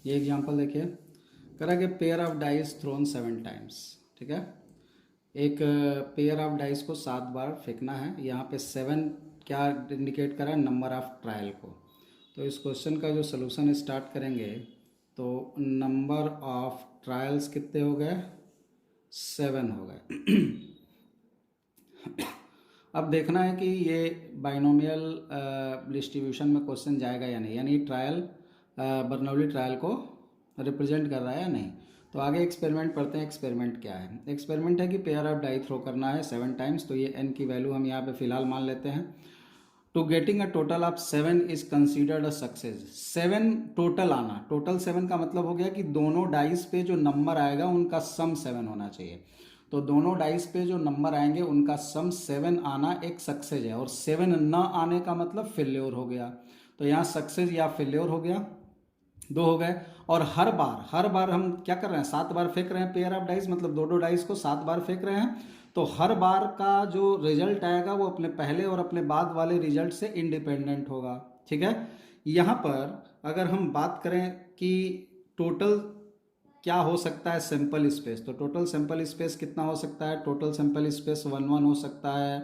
ये एग्जांपल देखिए, करा कि pair of dice thrown 7 times. ठीक है, एक पेयर ऑफ डाइस को 7 बार फेंकना है। यहाँ पे 7 क्या इंडिकेट करा है, नंबर ऑफ ट्रायल को। तो इस क्वेश्चन का जो सलूशन स्टार्ट करेंगे तो नंबर ऑफ ट्रायल्स कितने हो गए, 7 हो गए। अब देखना है कि ये बाइनोमियल डिस्ट्रीब्यूशन में क्वेश्चन जाएगा या नहीं, यानी ट्रायल बर्नौली ट्रायल को रिप्रेजेंट कर रहा है या नहीं। तो आगे एक्सपेरिमेंट पढ़ते हैं। एक्सपेरिमेंट क्या है? एक्सपेरिमेंट है कि पेयर ऑफ डाई थ्रो करना है 7 टाइम्स। तो ये एन की वैल्यू हम यहाँ पे फिलहाल मान लेते हैं। To getting a total of 7 is considered a success. 7 total आना, टोटल 7 का मतलब हो गया कि दोनों डाइस पे जो नंबर आएगा उनका सम 7 होना चाहिए। तो दोनों डाइस पे जो नंबर आएंगे उनका सम 7 आना एक सक्सेस है, और 7 न आने का मतलब फेल्योर हो गया। तो यहाँ सक्सेस या फेल्योर हो गया, 2 हो गए। और हर बार हम क्या कर रहे हैं, 7 बार फेंक रहे हैं पेयर ऑफ डाइस, मतलब दो डाइस को 7 बार फेंक रहे हैं। तो हर बार का जो रिजल्ट आएगा वो अपने पहले और अपने बाद वाले रिजल्ट से इंडिपेंडेंट होगा। ठीक है, यहाँ पर अगर हम बात करें कि टोटल क्या हो सकता है सैंपल स्पेस, तो टोटल सैंपल स्पेस कितना हो सकता है, टोटल सैंपल स्पेस 1 1 हो सकता है,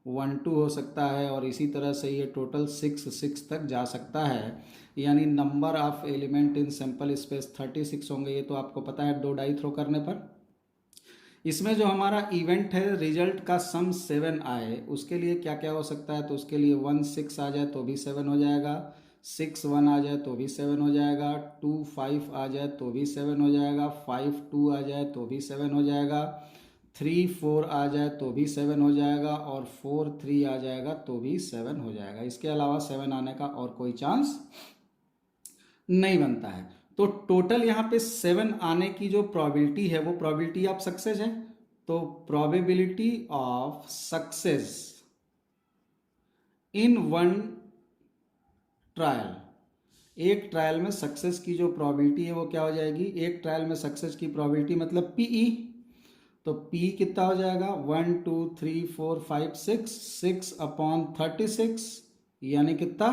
1 2 हो सकता है, और इसी तरह से ये टोटल 6 6 तक जा सकता है। यानी number of element in sample space 36 होंगे। ये तो आपको पता है 2 डाई थ्रो करने पर। इसमें जो हमारा इवेंट है रिजल्ट का सम 7 आए, उसके लिए क्या क्या हो सकता है, तो उसके लिए 1 6 आ जाए तो भी 7 हो जाएगा, 6 1 आ जाए तो भी 7 हो जाएगा, 2 5 आ जाए तो भी 7 हो जाएगा, 5 2 आ जाए तो भी 7 हो जाएगा, 3 4 आ जाए तो भी 7 हो जाएगा, और 4 3 आ जाएगा तो भी 7 हो जाएगा। इसके अलावा 7 आने का और कोई चांस नहीं बनता है। तो टोटल यहाँ पे 7 आने की जो प्रोबेबिलिटी है वो प्रोबेबिलिटी ऑफ सक्सेस है। तो probability of success in one trial, एक ट्रायल में सक्सेस की जो प्रोबेबिलिटी है वो क्या हो जाएगी, एक ट्रायल में सक्सेस की प्रोबेबिलिटी मतलब पीई। तो पी कितना हो जाएगा, 1 2 3 4 5 6, 6/36, यानी कितना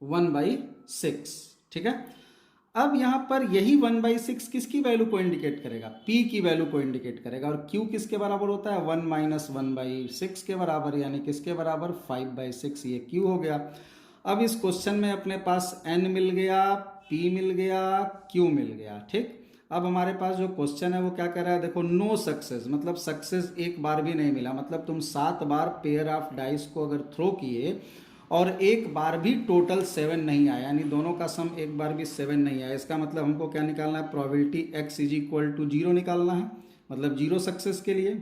1/6। ठीक है, अब यहां पर यही 1/6 किसकी वैल्यू को इंडिकेट करेगा, P की वैल्यू को इंडिकेट करेगा। और Q किसके बराबर होता है, 1 - 1/6 के बराबर, यानी किसके बराबर 5/6। ये Q हो गया। अब इस क्वेश्चन में अपने पास N मिल गया, P मिल गया, Q मिल गया। ठीक, अब हमारे पास जो क्वेश्चन है वो क्या कह रहा है, देखो नो सक्सेस, मतलब सक्सेस एक बार भी नहीं मिला। मतलब तुम 7 बार पेयर ऑफ डाइस को अगर थ्रो किए और एक बार भी टोटल 7 नहीं आया, यानी दोनों का सम एक बार भी 7 नहीं आया, इसका मतलब हमको क्या निकालना है, प्रोबेबिलिटी x = 0 निकालना है, मतलब 0 सक्सेस के लिए।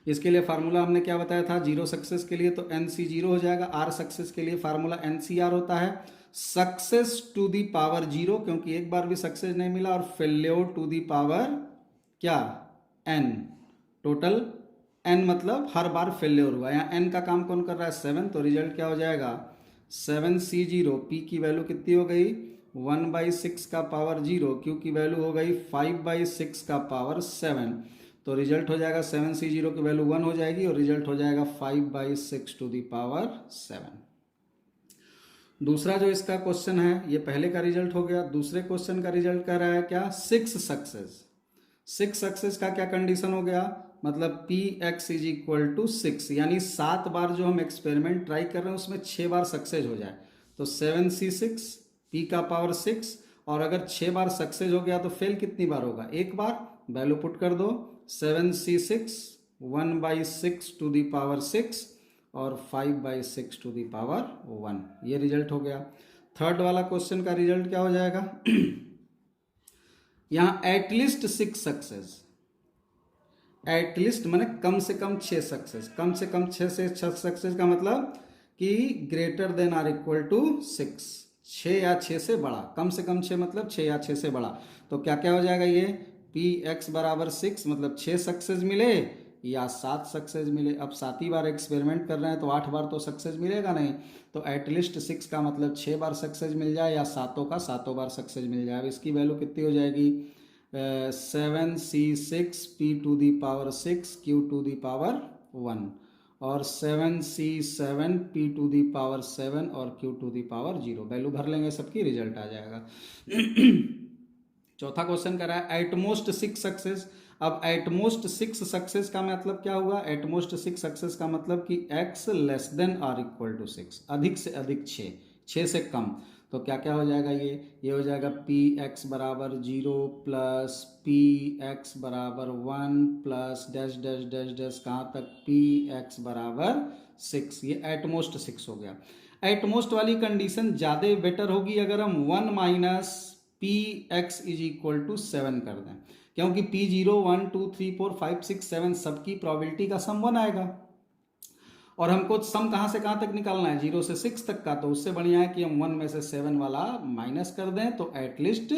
इसके लिए फार्मूला हमने क्या बताया था, 0 सक्सेस के लिए तो NC 0 हो जाएगा। R सक्सेस के लिए फार्मूला NCR होता है, सक्सेस टू दी पावर 0, क्योंकि एक बार भी सक्सेस नहीं मिला, और फेल्योर टू दी पावर क्या, N। टोटल N मतलब हर बार फेल्योर हुआ। यहाँ N का काम कौन कर रहा है, 7। तो रिजल्ट क्या हो जाएगा, 7C0। P की वैल्यू कितनी हो गई, 1/6 का पावर 0। Q की वैल्यू हो गई 5/6 का पावर 7। तो रिजल्ट हो जाएगा 7C0 की वैल्यू 1 हो जाएगी, और रिजल्ट हो जाएगा 5/6 टू दी पावर 7। दूसरा जो इसका क्वेश्चन है, ये पहले का रिजल्ट हो गया। दूसरे क्वेश्चन का रिजल्ट कह रहा है क्या, 6 सक्सेस। 6 सक्सेस का क्या कंडीशन हो गया, मतलब Px = 6, यानी 7 बार जो हम एक्सपेरिमेंट ट्राई कर रहे हैं उसमें 6 बार सक्सेस हो जाए। तो 7C6, P का पावर 6, और अगर 6 बार सक्सेस हो गया तो फेल कितनी बार होगा, एक बार। वैल्यू पुट कर दो, 7C6 1/6 टू दी पावर 6 और 5/6 टू दी पावर 1। ये रिजल्ट हो गया। थर्ड वाला क्वेश्चन का रिजल्ट क्या हो जाएगा यहाँ एटलीस्ट 6 सक्सेस, एटलीस्ट मैंने कम से कम 6 सक्सेस, कम से कम 6 से 6 सक्सेस का मतलब कि greater than are equal to 6, 6 या 6 से बड़ा, कम से कम 6 मतलब 6 या 6 से बड़ा। तो क्या क्या हो जाएगा, ये Px = 6, मतलब 6 सक्सेस मिले या 7 सक्सेस मिले। अब 7 ही बार एक्सपेरिमेंट कर रहे हैं तो 8 बार तो सक्सेस मिलेगा नहीं। तो एटलीस्ट 6 का मतलब 6 बार सक्सेस मिल जाए, या सातों का सातों बार सक्सेस मिल जाए। अब इसकी वैल्यू कितनी हो जाएगी, 7C6 P to the power 6 Q to the power 1। और 7C7 P to the power 7 और Q to the power 0। Value भर लेंगे सबकी, रिजल्ट आ जाएगा। चौथा क्वेश्चन करा है एटमोस्ट 6 सक्सेस। अब एटमोस्ट 6 सक्सेस का मतलब क्या हुआ? एटमोस्ट 6 सक्सेस का मतलब कि x less than are equal to 6, अधिक से अधिक 6 से कम। तो क्या क्या हो जाएगा? ये हो जाएगा पी एक्स बराबर 0 प्लस पी एक्स बराबर 1 plus dash dash dash dash कहाँ तक पी एक्स बराबर 6। ये एटमोस्ट 6 हो गया। एटमोस्ट वाली कंडीशन ज़्यादा बेटर होगी अगर हम 1 minus P X is equal to 7 कर दें, क्योंकि पी 0 1 2 3 4 5 6 7 सबकी प्रोबेबिलिटी का सम 1 आएगा, और हमको सम कहाँ से कहाँ तक निकालना है? 0 से 6 तक का। तो उससे बढ़िया है कि हम 1 में से 7 वाला माइनस कर दें, तो एटमोस्ट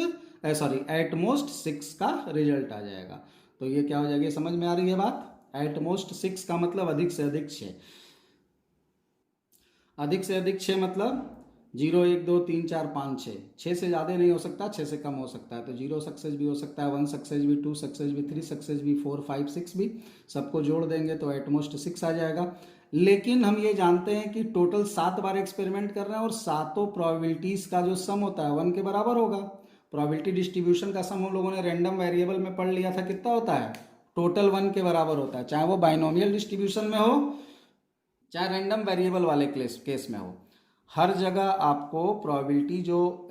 6 का रिजल्ट आ जाएगा। तो ये क्या हो जाएगी? समझ में आ रही है बात? एटमोस्ट 6 का मतलब अधिक से अधिक 6। अधिक से अधिक 6 मतलब 0 1 2 3 4 5 6। 6 से ज़्यादा नहीं हो सकता, 6 से कम हो सकता है। तो 0 सक्सेस भी हो सकता है, 1 सक्सेस भी, 2 सक्सेस भी, 3 सक्सेस भी, 4 5 6 भी। सबको जोड़ देंगे तो एटमोस्ट 6 आ जाएगा। लेकिन हम ये जानते हैं कि टोटल 7 बार एक्सपेरिमेंट कर रहे हैं और सातों प्रोबेबिलिटीज़ का जो सम होता है 1 के बराबर होगा। प्रोबेबिलिटी डिस्ट्रीब्यूशन का सम हम लोगों ने रैंडम वेरिएबल में पढ़ लिया था, कितना होता है? टोटल 1 के बराबर होता है, चाहे वो बाइनोमियल डिस्ट्रीब्यूशन में हो चाहे रैंडम वेरिएबल वाले केस में हो। हर जगह आपको प्रोबेबिलिटी जो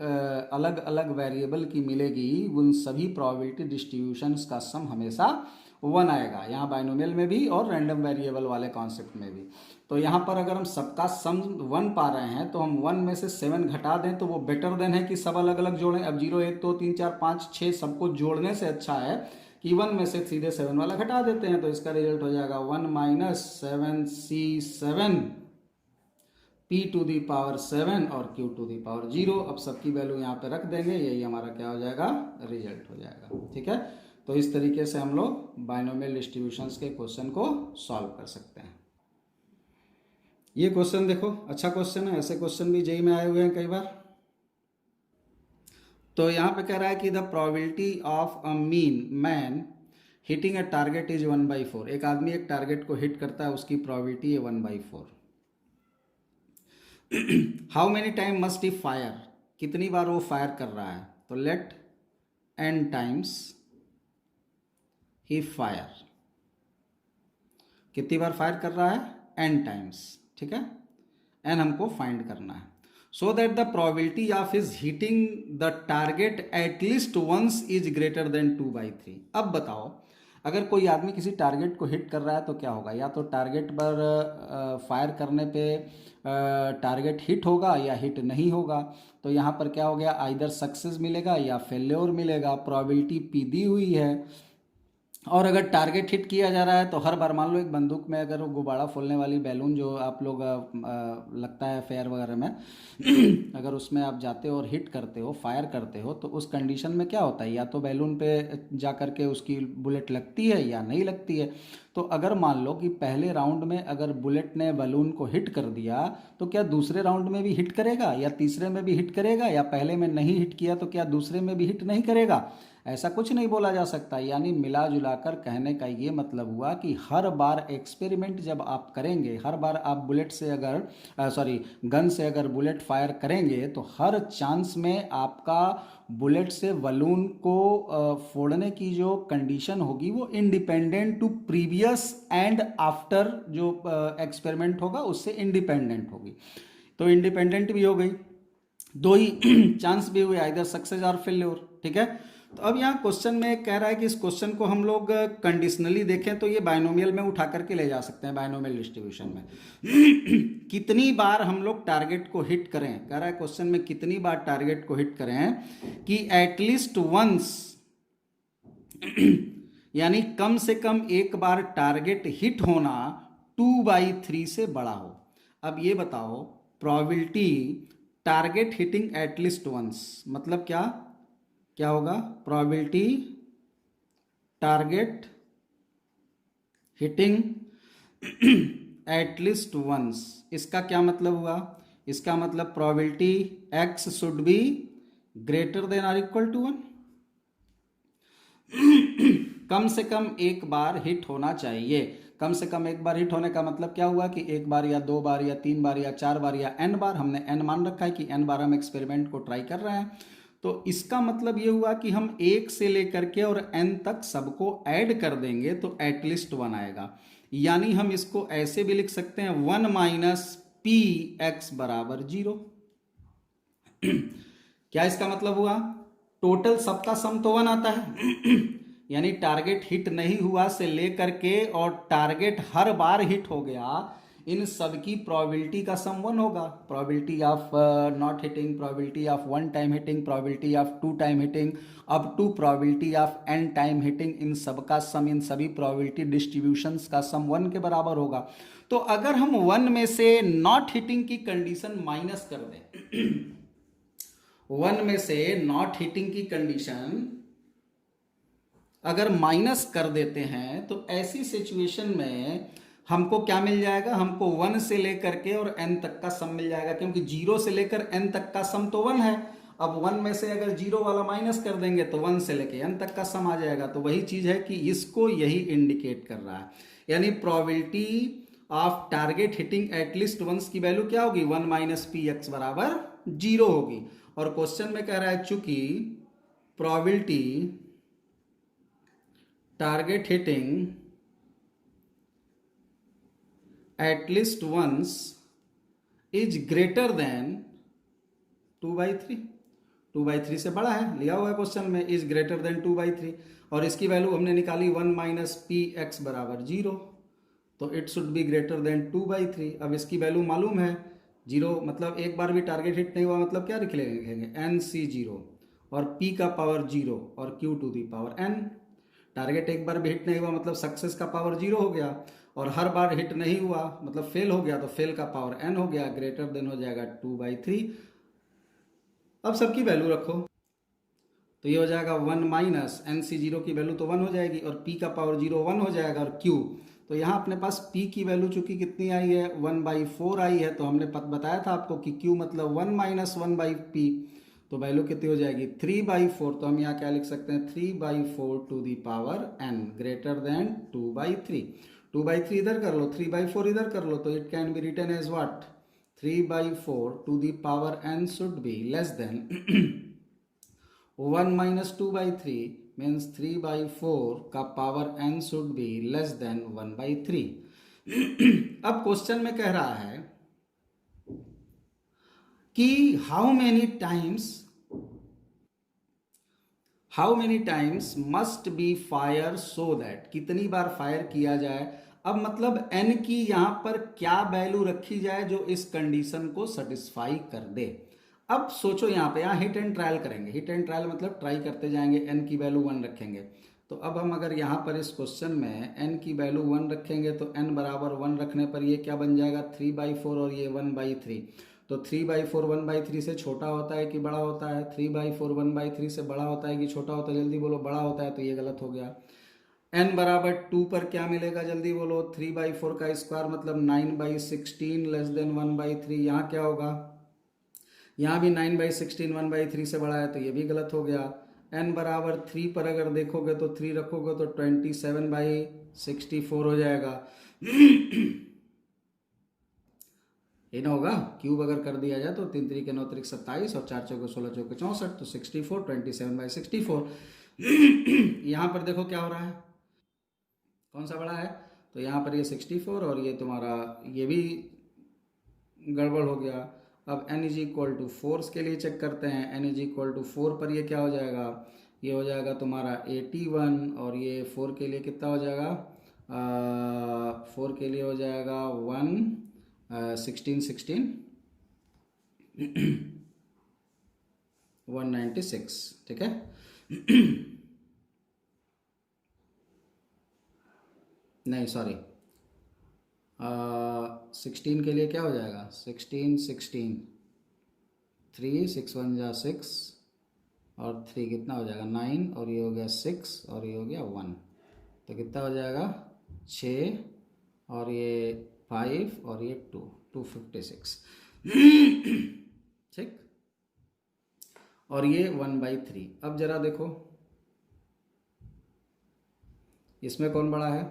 अलग अलग वेरिएबल की मिलेगी, उन सभी प्रोबेबिलिटी डिस्ट्रीब्यूशंस का सम हमेशा 1 आएगा, यहाँ बाइनोमियल में भी और रैंडम वेरिएबल वाले कॉन्सेप्ट में भी। तो यहाँ पर अगर हम सबका सम 1 पा रहे हैं तो हम 1 में से 7 घटा दें तो वो बेटर देन है कि सब अलग अलग जोड़ें। अब 0 1 2 3 4 5 6 सबको जोड़ने से अच्छा है कि 1 में से सीधे 7 वाला घटा देते हैं। तो इसका रिजल्ट हो जाएगा 1 minus 7C7 P to the power 7 और Q टू दी पावर 0। अब सबकी वैल्यू यहाँ पे रख देंगे, यही हमारा क्या हो जाएगा? रिजल्ट हो जाएगा। ठीक है, तो इस तरीके से हम लोग बाइनोमियल डिस्ट्रीब्यूशंस के क्वेश्चन को सॉल्व कर सकते हैं। ये क्वेश्चन देखो, अच्छा क्वेश्चन है, ऐसे क्वेश्चन भी जेईई में आए हुए हैं कई बार। तो यहाँ पे कह रहा है कि the probability of a mean man hitting a target is 1/4। एक आदमी एक टारगेट को हिट करता है, उसकी प्रोबेबिलिटी है 1/4। How many time must he fire, कितनी बार वो फायर कर रहा है? तो let n times he fire, कितनी बार फायर कर रहा है? n times. ठीक है, n हमको फाइंड करना है। So that the probability of his hitting the target at least once is greater than 2/3। अब बताओ, अगर कोई आदमी किसी टारगेट को हिट कर रहा है तो क्या होगा? या तो टारगेट पर फायर करने पे टारगेट हिट होगा या हिट नहीं होगा। तो यहाँ पर क्या हो गया? आइदर सक्सेस मिलेगा या फेल्योर मिलेगा। प्रोबेबिलिटी पी दी हुई है, और अगर टारगेट हिट किया जा रहा है तो हर बार, मान लो एक बंदूक में अगर वो गुब्बारा फोड़ने वाली बैलून जो आप लोग लगता है फेयर वगैरह में अगर उसमें आप जाते हो और हिट करते हो, फायर करते हो, तो उस कंडीशन में क्या होता है? या तो बैलून पे जा कर के उसकी बुलेट लगती है या नहीं लगती है। तो अगर मान लो कि पहले राउंड में अगर बुलेट ने बैलून को हिट कर दिया, तो क्या दूसरे राउंड में भी हिट करेगा या तीसरे में भी हिट करेगा? या पहले में नहीं हिट किया तो क्या दूसरे में भी हिट नहीं करेगा? ऐसा कुछ नहीं बोला जा सकता। यानी मिला जुला कर कहने का ये मतलब हुआ कि हर बार एक्सपेरिमेंट जब आप करेंगे, हर बार आप बुलेट से अगर गन से अगर बुलेट फायर करेंगे, तो हर चांस में आपका बुलेट से बलून को फोड़ने की जो कंडीशन होगी वो independent to previous and after जो एक्सपेरिमेंट होगा उससे इंडिपेंडेंट होगी। तो इंडिपेंडेंट भी हो गई, दो ही चांस भी हुए, आइदर सक्सेस और फेल्योर। ठीक है, तो अब यहाँ क्वेश्चन में कह रहा है कि इस क्वेश्चन को हम लोग कंडीशनली देखें तो ये बाइनोमियल में उठा करके ले जा सकते हैं, बाइनोमियल डिस्ट्रीब्यूशन में कितनी बार हम लोग टारगेट को हिट करें, कह रहा है क्वेश्चन में कितनी बार टारगेट को हिट करें कि एटलीस्ट वंस यानी कम से कम एक बार टारगेट हिट होना 2/3 से बड़ा हो। अब ये बताओ, probability target hitting at least once मतलब क्या क्या होगा? Probability target hitting at least once, इसका क्या मतलब हुआ? इसका मतलब probability x should be greater than और इक्वल टू 1। कम से कम एक बार हिट होना चाहिए। कम से कम एक बार हिट होने का मतलब क्या हुआ कि एक बार या दो बार या तीन बार या चार बार या n बार, हमने n मान रखा है कि n बार हम एक्सपेरिमेंट को ट्राई कर रहे हैं। तो इसका मतलब ये हुआ कि हम एक से लेकर के और n तक सबको ऐड कर देंगे तो एटलीस्ट 1 आएगा। यानी हम इसको ऐसे भी लिख सकते हैं 1 माइनस पी एक्स बराबर 0। क्या इसका मतलब हुआ? टोटल सबका सम तो 1 आता है। यानी टारगेट हिट नहीं हुआ से लेकर के और टारगेट हर बार हिट हो गया, इन सब की प्रोबेबिलिटी का सम 1 होगा। Probability of not hitting, probability of 1 time hitting, probability of 2 time hitting, up to probability of n time hitting, इन सब का सम, इन सभी प्रोबेबिलिटी डिस्ट्रीब्यूशंस का सम 1 के बराबर होगा। तो अगर हम 1 में से नॉट हिटिंग की कंडीशन माइनस कर दें, 1 में से नॉट हिटिंग की कंडीशन अगर माइनस कर देते हैं तो ऐसी सिचुएशन में हमको क्या मिल जाएगा? हमको 1 से लेकर के और n तक का सम मिल जाएगा, क्योंकि 0 से लेकर n तक का सम तो 1 है। अब 1 में से अगर 0 वाला माइनस कर देंगे तो 1 से लेकर n तक का सम आ जाएगा। तो वही चीज है कि इसको यही इंडिकेट कर रहा है। यानी probability of target hitting at least once की वैल्यू क्या होगी? 1 माइनस पी एक्स बराबर 0 होगी। और क्वेश्चन में कह रहा है चूंकि probability target hitting at least once is greater than 2/3। 2/3 से बड़ा है, लिया हुआ है क्वेश्चन में, इज ग्रेटर देन 2/3। और इसकी वैल्यू हमने निकाली 1 माइनस पी एक्स बराबर 0, तो it should be greater than 2/3। अब इसकी वैल्यू मालूम है 0, मतलब एक बार भी टारगेट हिट नहीं हुआ, मतलब क्या लिखेंगे? एन सी 0 और p का पावर 0 और q to the power n। Target एक बार भी हिट नहीं हुआ मतलब सक्सेस का पावर 0 हो गया, और हर बार हिट नहीं हुआ मतलब फेल हो गया तो फेल का पावर n हो गया, ग्रेटर देन हो जाएगा 2/3। अब सबकी वैल्यू रखो तो ये हो जाएगा 1 माइनस एन सी 0 की वैल्यू तो 1 हो जाएगी, और p का पावर 0 1 हो जाएगा, और q तो यहाँ अपने पास p की वैल्यू चूंकि कितनी आई है? 1/4 आई है। तो हमने बताया था आपको कि q मतलब 1 माइनस 1/p, तो वैल्यू कितनी हो जाएगी? 3/4। तो हम यहाँ क्या लिख सकते हैं? 3/4 to the power n greater than 2/3। 2/3 इधर कर लो, 3/4 इधर कर लो, तो it can be written as what? 3/4 to the power n should be less than 1 minus 2/3 means 3/4 का power n should be less than 1/3। अब क्वेश्चन में कह रहा है कि how many times must be fire so that, कितनी बार fire किया जाए। अब मतलब n की यहां पर क्या वैल्यू रखी जाए जो इस कंडीशन को सेटिस्फाई कर दे। अब सोचो यहाँ हिट एंड ट्रायल करेंगे। हिट एंड ट्रायल मतलब ट्राई करते जाएंगे, n की वैल्यू 1 रखेंगे। तो अब हम अगर यहाँ पर इस क्वेश्चन में n की वैल्यू 1 रखेंगे तो n बराबर 1 रखने पर ये क्या बन जाएगा? 3/4 और ये 1/3। तो 3/4 1/3 से छोटा होता है कि बड़ा होता है? 3/4 1/3 से बड़ा होता है कि छोटा होता है? जल्दी बोलो, बड़ा होता है, तो ये गलत हो गया। n बराबर 2 पर क्या मिलेगा? जल्दी बोलो। 3/4 का स्क्वायर मतलब 9/16 लेस देन 1/3। यहाँ क्या होगा? यहाँ भी 9/16 1/3 से बड़ा है, तो ये भी गलत हो गया। n बराबर 3 पर अगर देखोगे तो 3 रखोगे तो 27/64 हो जाएगा। ये ना होगा, क्यूब अगर कर दिया जाए तो 3 3 के 9 3 27 और 4 चौके 16 चौके 64, तो 64 27/64। यहाँ पर देखो क्या हो रहा है, कौन सा बड़ा है? तो यहाँ पर ये 64 और ये तुम्हारा ये भी गड़बड़ हो गया। अब n इज इक्वल टू 4 के लिए चेक करते हैं। n इज इक्वल टू 4 पर ये क्या हो जाएगा? ये हो जाएगा तुम्हारा 81, और ये 4 के लिए कितना हो जाएगा? 4 के लिए हो जाएगा 16 196। ठीक है। नहीं सॉरी, 16 के लिए क्या हो जाएगा? 16 3 6 1 जा 6 और 3 कितना हो जाएगा? 9, और ये हो गया 6 और ये हो गया 1, तो कितना हो जाएगा? 6 और ये 5 और ये 256। ठीक, और ये 1/3। अब जरा देखो इसमें कौन बड़ा है?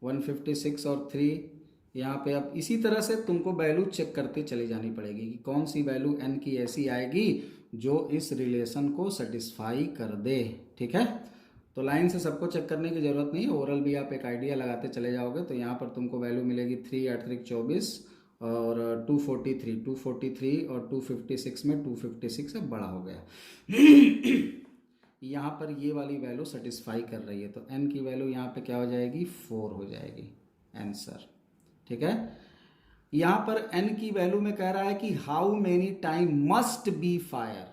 156 और 3 यहाँ पे। अब इसी तरह से तुमको वैल्यू चेक करते चली जानी पड़ेगी कि कौन सी वैल्यू n की ऐसी आएगी जो इस रिलेशन को सेटिस्फाई कर दे। ठीक है, तो लाइन से सबको चेक करने की ज़रूरत नहीं है, ओरल भी आप एक आइडिया लगाते चले जाओगे तो यहाँ पर तुमको वैल्यू मिलेगी 3 8 3 24 और 243 और 256 में 256 से बड़ा हो गया। यहाँ पर ये वाली वैल्यू सेटिस्फाई कर रही है तो n की वैल्यू यहाँ पे क्या हो जाएगी 4 हो जाएगी आंसर। ठीक है, यहाँ पर n की वैल्यू में कह रहा है कि how many time must be fire,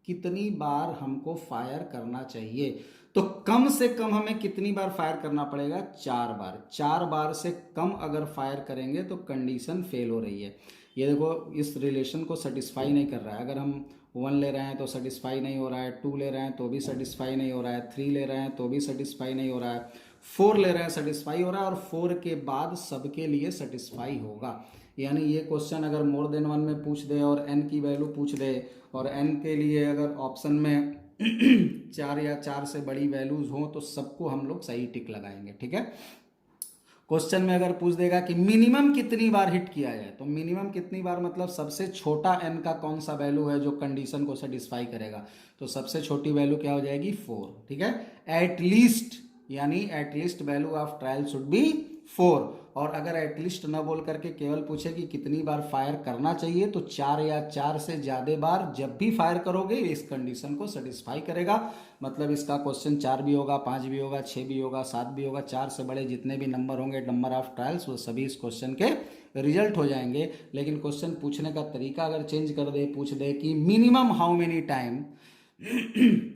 कितनी बार हमको फायर करना चाहिए। तो कम से कम हमें कितनी बार फायर करना पड़ेगा, 4 बार। 4 बार से कम अगर फायर करेंगे तो कंडीशन फेल हो रही है। ये देखो इस रिलेशन को सेटिस्फाई नहीं कर रहा है। अगर हम 1 ले रहे हैं तो सेटिस्फाई नहीं हो रहा है, 2 ले रहे हैं तो भी सेटिस्फाई नहीं हो रहा है, 3 ले रहे हैं तो भी सेटिस्फाई नहीं हो रहा है, 4 ले रहे हैं सेटिस्फाई हो रहा है, और 4 के बाद सबके लिए सेटिस्फाई होगा। यानी ये क्वेश्चन अगर मोर देन 1 में पूछ दे और n की वैल्यू पूछ दे और n के लिए अगर ऑप्शन में 4 या 4 से बड़ी वैल्यूज हो तो सबको हम लोग सही टिक लगाएंगे। ठीक है, क्वेश्चन में अगर पूछ देगा कि मिनिमम कितनी बार हिट किया जाए तो मिनिमम कितनी बार मतलब सबसे छोटा n का कौन सा वैल्यू है जो कंडीशन को सेटिस्फाई करेगा, तो सबसे छोटी वैल्यू क्या हो जाएगी 4। ठीक है, एटलीस्ट यानी at least value of trial should be 4। और अगर एटलीस्ट न बोल करके केवल पूछे कि कितनी बार फायर करना चाहिए तो 4 या 4 से ज़्यादा बार जब भी फायर करोगे इस कंडीशन को सेटिस्फाई करेगा। मतलब इसका क्वेश्चन 4 भी होगा, 5 भी होगा, 6 भी होगा, 7 भी होगा, 4 से बड़े जितने भी नंबर होंगे नंबर ऑफ ट्रायल्स वो सभी इस क्वेश्चन के रिजल्ट हो जाएंगे। लेकिन क्वेश्चन पूछने का तरीका अगर चेंज कर दे, पूछ दे कि मिनिमम हाउ मेनी टाइम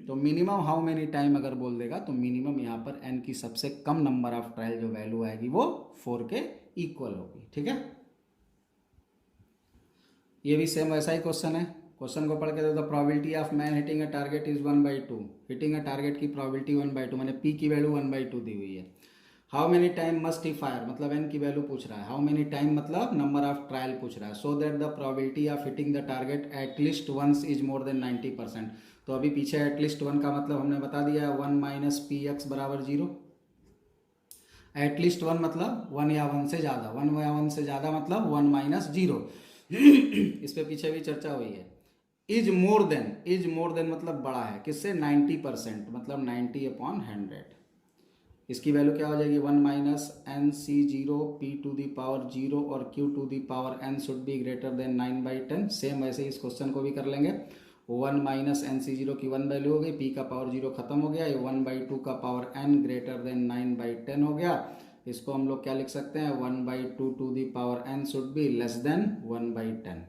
तो मिनिमम हाउ मेनी टाइम अगर बोल देगा तो मिनिमम यहाँ पर n की सबसे कम नंबर ऑफ ट्रायल जो वैल्यू आएगी वो 4 के इक्वल होगी। ठीक है, ये भी सेम वैसा ही क्वेश्चन है। क्वेश्चन को पढ़ के दो, the probability of man hitting a target is 1/2। Hitting a target की प्रोबेबिलिटी 1/2 मैंने p की वैल्यू 1/2 दी हुई है। How many time must he fire मतलब n की वैल्यू पूछ रहा है, हाउ मेनी टाइम मतलब नंबर ऑफ ट्रायल पूछ रहा है। So that the probability of hitting the target at least once is more than 90%। तो अभी पीछे एटलीस्ट 1 का मतलब हमने बता दिया है 1 - px बराबर 0। एटलीस्ट 1 मतलब 1 या 1 से ज़्यादा, 1 या 1 से ज़्यादा मतलब 1 - 0। इस पे पीछे भी चर्चा हुई है। इज मोर देन मतलब बड़ा है किससे, 90% मतलब 90/100। इसकी वैल्यू क्या हो जाएगी 1 - nc0 p to the power 0 और q to the power n should be greater than 9/10। Same वैसे इस क्वेश्चन को भी कर लेंगे। 1 - nc0 की 1 वैल्यू हो गई, p का पावर 0 खत्म हो गया, ये 1/2 का पावर n ग्रेटर देन 9/10 हो गया। इसको हम लोग क्या लिख सकते हैं 1/2 to the power n should be less than 1/10।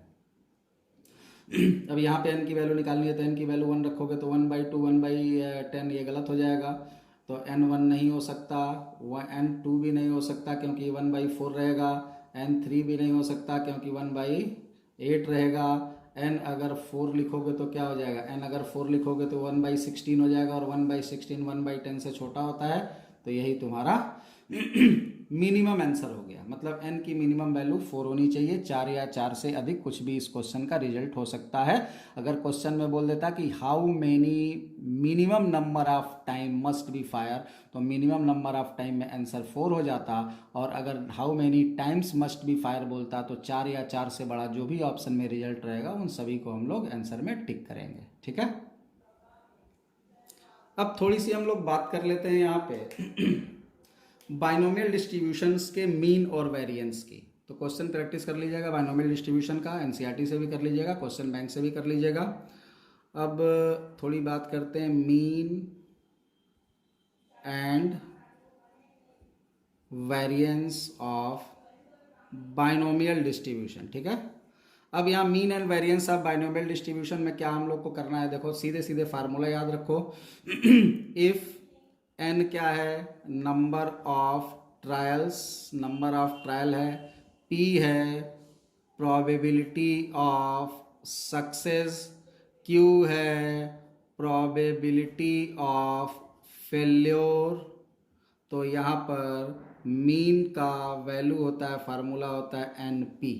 अब यहाँ पे n की वैल्यू निकालनी है तो n की वैल्यू 1 रखोगे तो 1/2 1/10 ये गलत हो जाएगा। तो n1 नहीं हो सकता, n2 भी नहीं हो सकता क्योंकि 1/4 रहेगा, n3 भी नहीं हो सकता क्योंकि 1/8 रहेगा। n अगर 4 लिखोगे तो क्या हो जाएगा, n अगर 4 लिखोगे तो 1/16 हो जाएगा और 1/16 1/10 से छोटा होता है। तो यही तुम्हारा मिनिमम आंसर हो गया। मतलब n की मिनिमम वैल्यू 4 होनी चाहिए, 4 या 4 से अधिक कुछ भी इस क्वेश्चन का रिजल्ट हो सकता है। अगर क्वेश्चन में बोल देता कि how many minimum number of time must be fire तो मिनिमम नंबर ऑफ टाइम में आंसर 4 हो जाता। और अगर how many times must be fire बोलता तो 4 या 4 से बड़ा जो भी ऑप्शन में रिजल्ट रहेगा उन सभी को हम लोग आंसर में टिक करेंगे। ठीक है, अब थोड़ी सी हम लोग बात कर लेते हैं यहाँ पे बाइनोमियल डिस्ट्रीब्यूशंस के मीन और वेरिएंस की। तो क्वेश्चन प्रैक्टिस कर लीजिएगा बाइनोमियल डिस्ट्रीब्यूशन का, एनसीईआरटी से भी कर लीजिएगा, क्वेश्चन बैंक से भी कर लीजिएगा। अब थोड़ी बात करते हैं mean and variance of binomial distribution. ठीक है, अब यहाँ mean and variance of binomial distribution में क्या हम लोग को करना है, देखो सीधे सीधे फार्मूला याद रखो। इफ n क्या है, number of trials, number of trial है, p है प्रोबेबिलिटी ऑफ सक्सेस, q है प्रोबेबिलिटी ऑफ फेल्योर। तो यहाँ पर मीन का वैल्यू होता है, फार्मूला होता है np।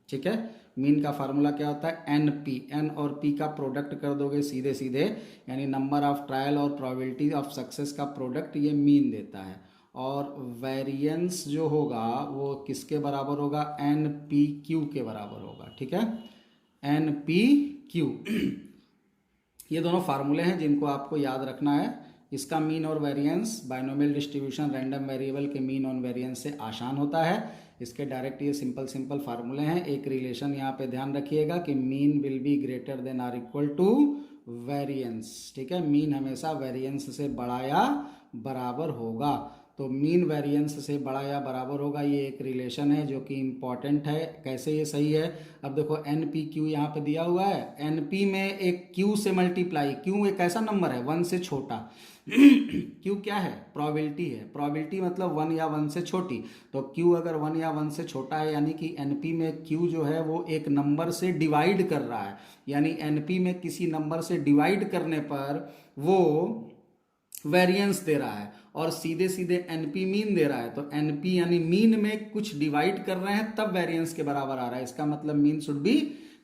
ठीक है, मीन का फार्मूला क्या होता है np। n और p का प्रोडक्ट कर दोगे सीधे सीधे, यानी नंबर ऑफ ट्रायल और प्रोबेबिलिटी ऑफ सक्सेस का प्रोडक्ट ये मीन देता है। और वेरिएंस जो होगा वो किसके बराबर होगा, एन पी क्यू के बराबर होगा। ठीक है, एन पी क्यू। ये दोनों फार्मूले हैं जिनको आपको याद रखना है। इसका मीन और variance binomial distribution random variable के मीन और वेरिएंस से आसान होता है। इसके डायरेक्ट ये सिंपल फार्मूले हैं। एक रिलेशन यहाँ पे ध्यान रखिएगा कि mean will be greater than are equal to variance. ठीक है, मीन हमेशा वेरिएंस से बड़ा या बराबर होगा। तो मीन वेरिएंस से बड़ा या बराबर होगा, ये एक रिलेशन है जो कि इम्पॉर्टेंट है। कैसे ये सही है, अब देखो एन पी क्यू यहाँ पे दिया हुआ है, एन पी में एक क्यू से मल्टीप्लाई, क्यू एक ऐसा नंबर है 1 से छोटा क्यू क्या है, प्रोबेबिलिटी है। प्रोबेबिलिटी मतलब 1 या 1 से छोटी, तो क्यू अगर 1 या 1 से छोटा है यानी कि एनपी में क्यू जो है वो एक नंबर से डिवाइड कर रहा है, यानी एनपी में किसी नंबर से डिवाइड करने पर वो वेरिएंस दे रहा है और सीधे सीधे एनपी मीन दे रहा है। तो एनपी यानी मीन में कुछ डिवाइड कर रहे हैं तब वेरिएंस के बराबर आ रहा है। इसका मतलब mean should be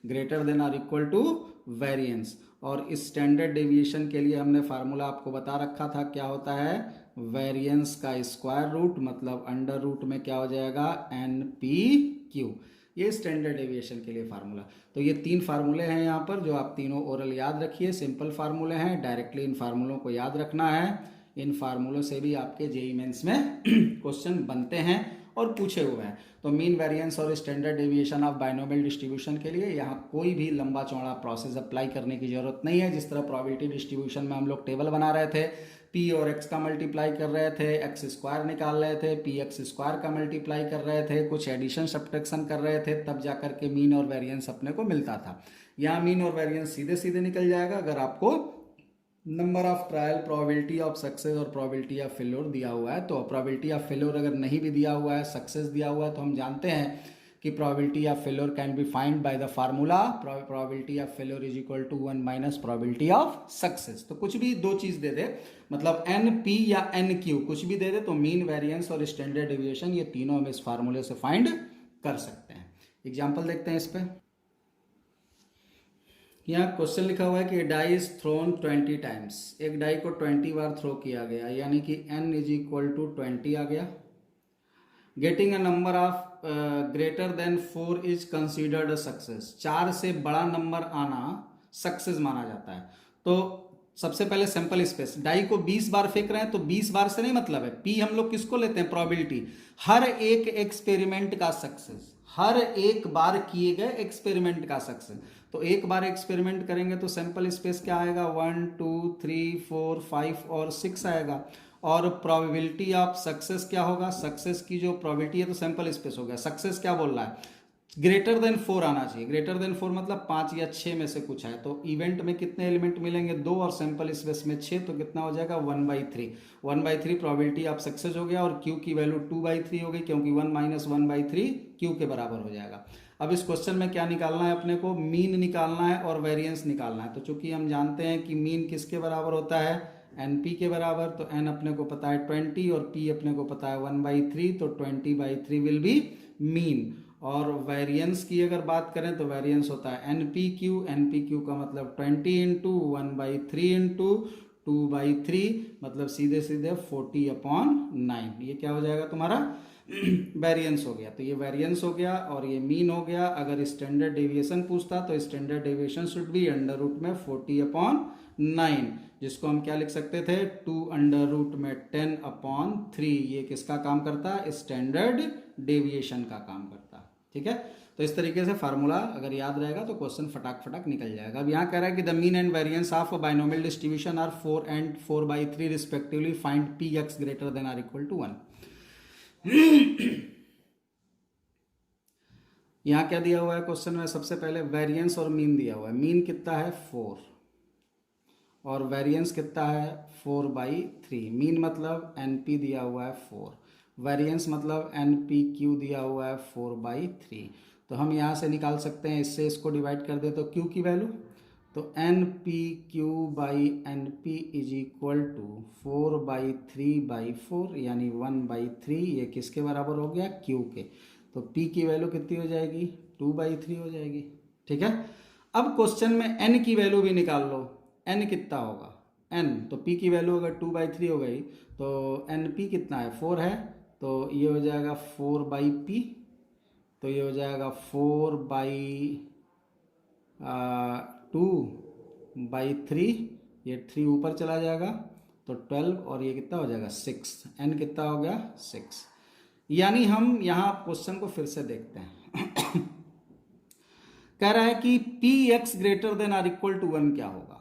greater than और इक्वल टू वेरिएंस। और इस स्टैंडर्ड डेविएशन के लिए हमने फार्मूला आपको बता रखा था, क्या होता है, वेरिएंस का स्क्वायर रूट मतलब अंडर रूट में क्या हो जाएगा, एन पी क्यू। ये स्टैंडर्ड डेविएशन के लिए फार्मूला। तो ये 3 फार्मूले हैं यहाँ पर जो आप तीनों ओरल याद रखिए। सिंपल फार्मूले हैं, डायरेक्टली इन फार्मूलों को याद रखना है। इन फार्मूलों से भी आपके जेईई मेंस में क्वेश्चन बनते हैं और पूछे हुए हैं। तो मीन वेरिएंस और standard deviation of binomial distribution के लिए यहाँ कोई भी लंबा चौड़ा प्रोसेस अप्लाई करने की जरूरत नहीं है। जिस तरह प्रोबेबिलिटी डिस्ट्रीब्यूशन में हम लोग टेबल बना रहे थे, पी और एक्स का मल्टीप्लाई कर रहे थे, एक्स स्क्वायर निकाल रहे थे, पी एक्स स्क्वायर का मल्टीप्लाई कर रहे थे, कुछ एडिशन सब्ट्रैक्शन कर रहे थे, तब जाकर के मीन और वेरिएंस अपने को मिलता था। यहाँ मीन और वेरिएंस सीधे सीधे निकल जाएगा अगर आपको number of trial, probability of success और प्रोबेबिलिटी ऑफ फेल्योर दिया हुआ है। तो प्रोबेबिलिटी ऑफ फेल्योर अगर नहीं भी दिया हुआ है, सक्सेस दिया हुआ है, तो हम जानते हैं कि probability of failure can be find by the formula probability of failure is equal to 1 minus probability of success. तो कुछ भी 2 चीज दे दे, मतलब एन पी या एन क्यू कुछ भी दे दे, तो मीन, वेरिएंस और स्टैंडर्ड डेविएशन ये तीनों हम इस फार्मूले से फाइंड कर सकते हैं। एग्जाम्पल देखते हैं इस पे। यहाँ क्वेश्चन लिखा हुआ है कि डाई इज थ्रोन 20 टाइम्स। एक डाई को 20 बार थ्रो किया गया, यानी कि n इज इक्वल टू 20 आ गया। Getting a number of greater than 4 is considered a success. 4 से बड़ा नंबर आना सक्सेस माना जाता है। तो सबसे पहले सैंपल स्पेस, डाई को 20 बार फेंक रहे हैं तो 20 बार से नहीं मतलब है, पी हम लोग किसको लेते हैं, प्रोबेबिलिटी, हर एक एक्सपेरिमेंट का सक्सेस, हर एक बार किए गए एक्सपेरिमेंट का सक्सेस। तो एक बार एक्सपेरिमेंट करेंगे तो सैंपल स्पेस क्या आएगा, 1 2 3 4 5 और 6 आएगा। और प्रोबेबिलिटी ऑफ सक्सेस क्या होगा, सक्सेस की जो प्रोबेबिलिटी है तो सैंपल स्पेस हो गया, सक्सेस क्या बोल रहा है, ग्रेटर देन 4 आना चाहिए। ग्रेटर देन 4 मतलब 5 या 6 में से कुछ है। तो इवेंट में कितने एलिमेंट मिलेंगे, 2, और सैंपल स्पेस में 6, तो कितना हो जाएगा 1/3। 1/3 प्रोबेबिलिटी ऑफ सक्सेस हो गया और क्यू की वैल्यू 2/3 हो गई, क्योंकि 1 माइनस 1/3 क्यू के बराबर हो जाएगा। अब इस क्वेश्चन में क्या निकालना है अपने को, मीन निकालना है और वेरिएंस निकालना है। तो चूंकि हम जानते हैं कि मीन किसके बराबर होता है, एन पी के बराबर, तो एन अपने को पता है 20 और पी अपने को पता है 1/3, तो 20/3 विल बी मीन। और वेरिएंस की अगर बात करें तो वेरिएंस होता है N P Q, N P Q का मतलब 20 इंटू 1/3 इंटू 2/3, मतलब सीधे सीधे 40/9। ये क्या हो जाएगा तुम्हारा वेरिएंस हो गया। तो ये वेरिएंस हो गया और ये मीन हो गया। अगर स्टैंडर्ड डेविएशन पूछता तो standard deviation should be under root में 40/9, जिसको हम क्या लिख सकते थे, 2 अंडर रूट में 10/3। ये किसका काम करता है, स्टैंडर्ड डेविएशन का काम करता है। ठीक है, तो इस तरीके से फार्मूला अगर याद रहेगा तो क्वेश्चन फटाक फटाक निकल जाएगा। अब यहाँ कह रहा है कि the mean and variance of binomial distribution are 4 and 4/3 respectively, find P X greater than are equal to 1। यहाँ क्या दिया हुआ है क्वेश्चन में, सबसे पहले वेरिएंस और मीन दिया हुआ है। मीन कितना है 4 और वेरिएंस कितना है 4/3। मीन मतलब एनपी दिया हुआ है 4, वेरिएंस मतलब एनपी क्यू दिया हुआ है 4/3। तो हम यहाँ से निकाल सकते हैं, इससे इसको डिवाइड कर दे तो क्यू की वैल्यू, तो N P Q by N P is equal to 4/3/4, यानी 1/3। ये किसके बराबर हो गया, क्यू के। तो पी की वैल्यू कितनी हो जाएगी, 2/3 हो जाएगी। ठीक है, अब क्वेश्चन में एन की वैल्यू भी निकाल लो। एन कितना होगा, n, तो p की वैल्यू अगर 2/3 हो गई तो np कितना है 4 है, तो ये हो जाएगा 4/p, तो ये हो जाएगा 4/2/3, ये 3 ऊपर चला जाएगा तो 12, और ये कितना हो जाएगा 6, n कितना हो गया 6। यानी हम यहाँ क्वेश्चन को फिर से देखते हैं। कह रहा है कि px greater than are equal to 1 क्या होगा।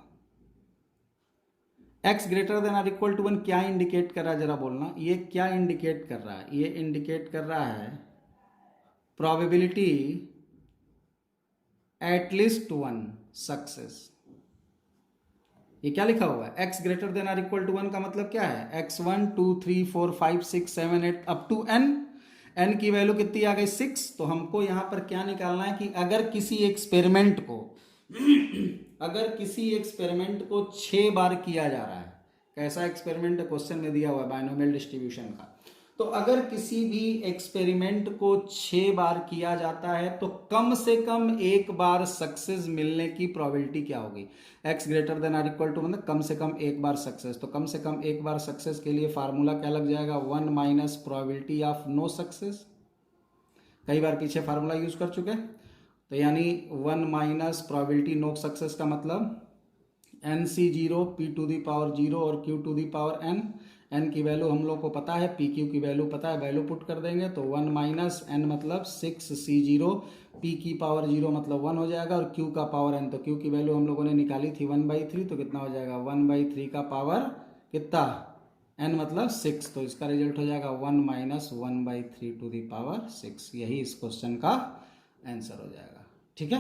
x greater than are equal to 1 क्या इंडिकेट कर रहा है जरा बोलना, ये क्या इंडिकेट कर रहा है, ये इंडिकेट कर रहा है प्रोबेबिलिटी एटलीस्ट 1 सक्सेस। ये क्या लिखा हुआ है, x greater than are equal to 1 का मतलब क्या है, x1 2 3 4 5 6 7 8 अप टू n की वैल्यू कितनी आ गई 6। तो हमको यहां पर क्या निकालना है कि अगर किसी एक्सपेरिमेंट को अगर किसी एक्सपेरिमेंट को 6 बार किया जा रहा है, कैसा एक्सपेरिमेंट है क्वेश्चन में दिया हुआ है बाइनोमियल डिस्ट्रीब्यूशन का, तो अगर किसी भी एक्सपेरिमेंट को 6 बार किया जाता है तो कम से कम एक बार सक्सेस मिलने की प्रोबेबिलिटी क्या होगी, x greater than are equal to मतलब कम से कम एक बार सक्सेस। तो कम से कम एक बार सक्सेस के लिए फार्मूला क्या लग जाएगा, 1 minus probability of no success. कई बार पीछे फार्मूला यूज कर चुके हैं, तो यानी 1 माइनस प्रोबेबिलिटी नो सक्सेस का मतलब NC0 p⁻0 और q⁻n। n की वैल्यू हम लोग को पता है, pq की वैल्यू पता है, वैल्यू पुट कर देंगे तो 1 माइनस n मतलब 6c0, p⁻0 मतलब 1 हो जाएगा, और q का पावर n, तो q की वैल्यू हम लोगों ने निकाली थी 1/3, तो कितना हो जाएगा 1/3 का पावर कितना n मतलब 6, तो इसका रिजल्ट हो जाएगा 1 माइनस 1/3 टू दी पावर 6। यही इस क्वेश्चन का आंसर हो जाएगा। ठीक है।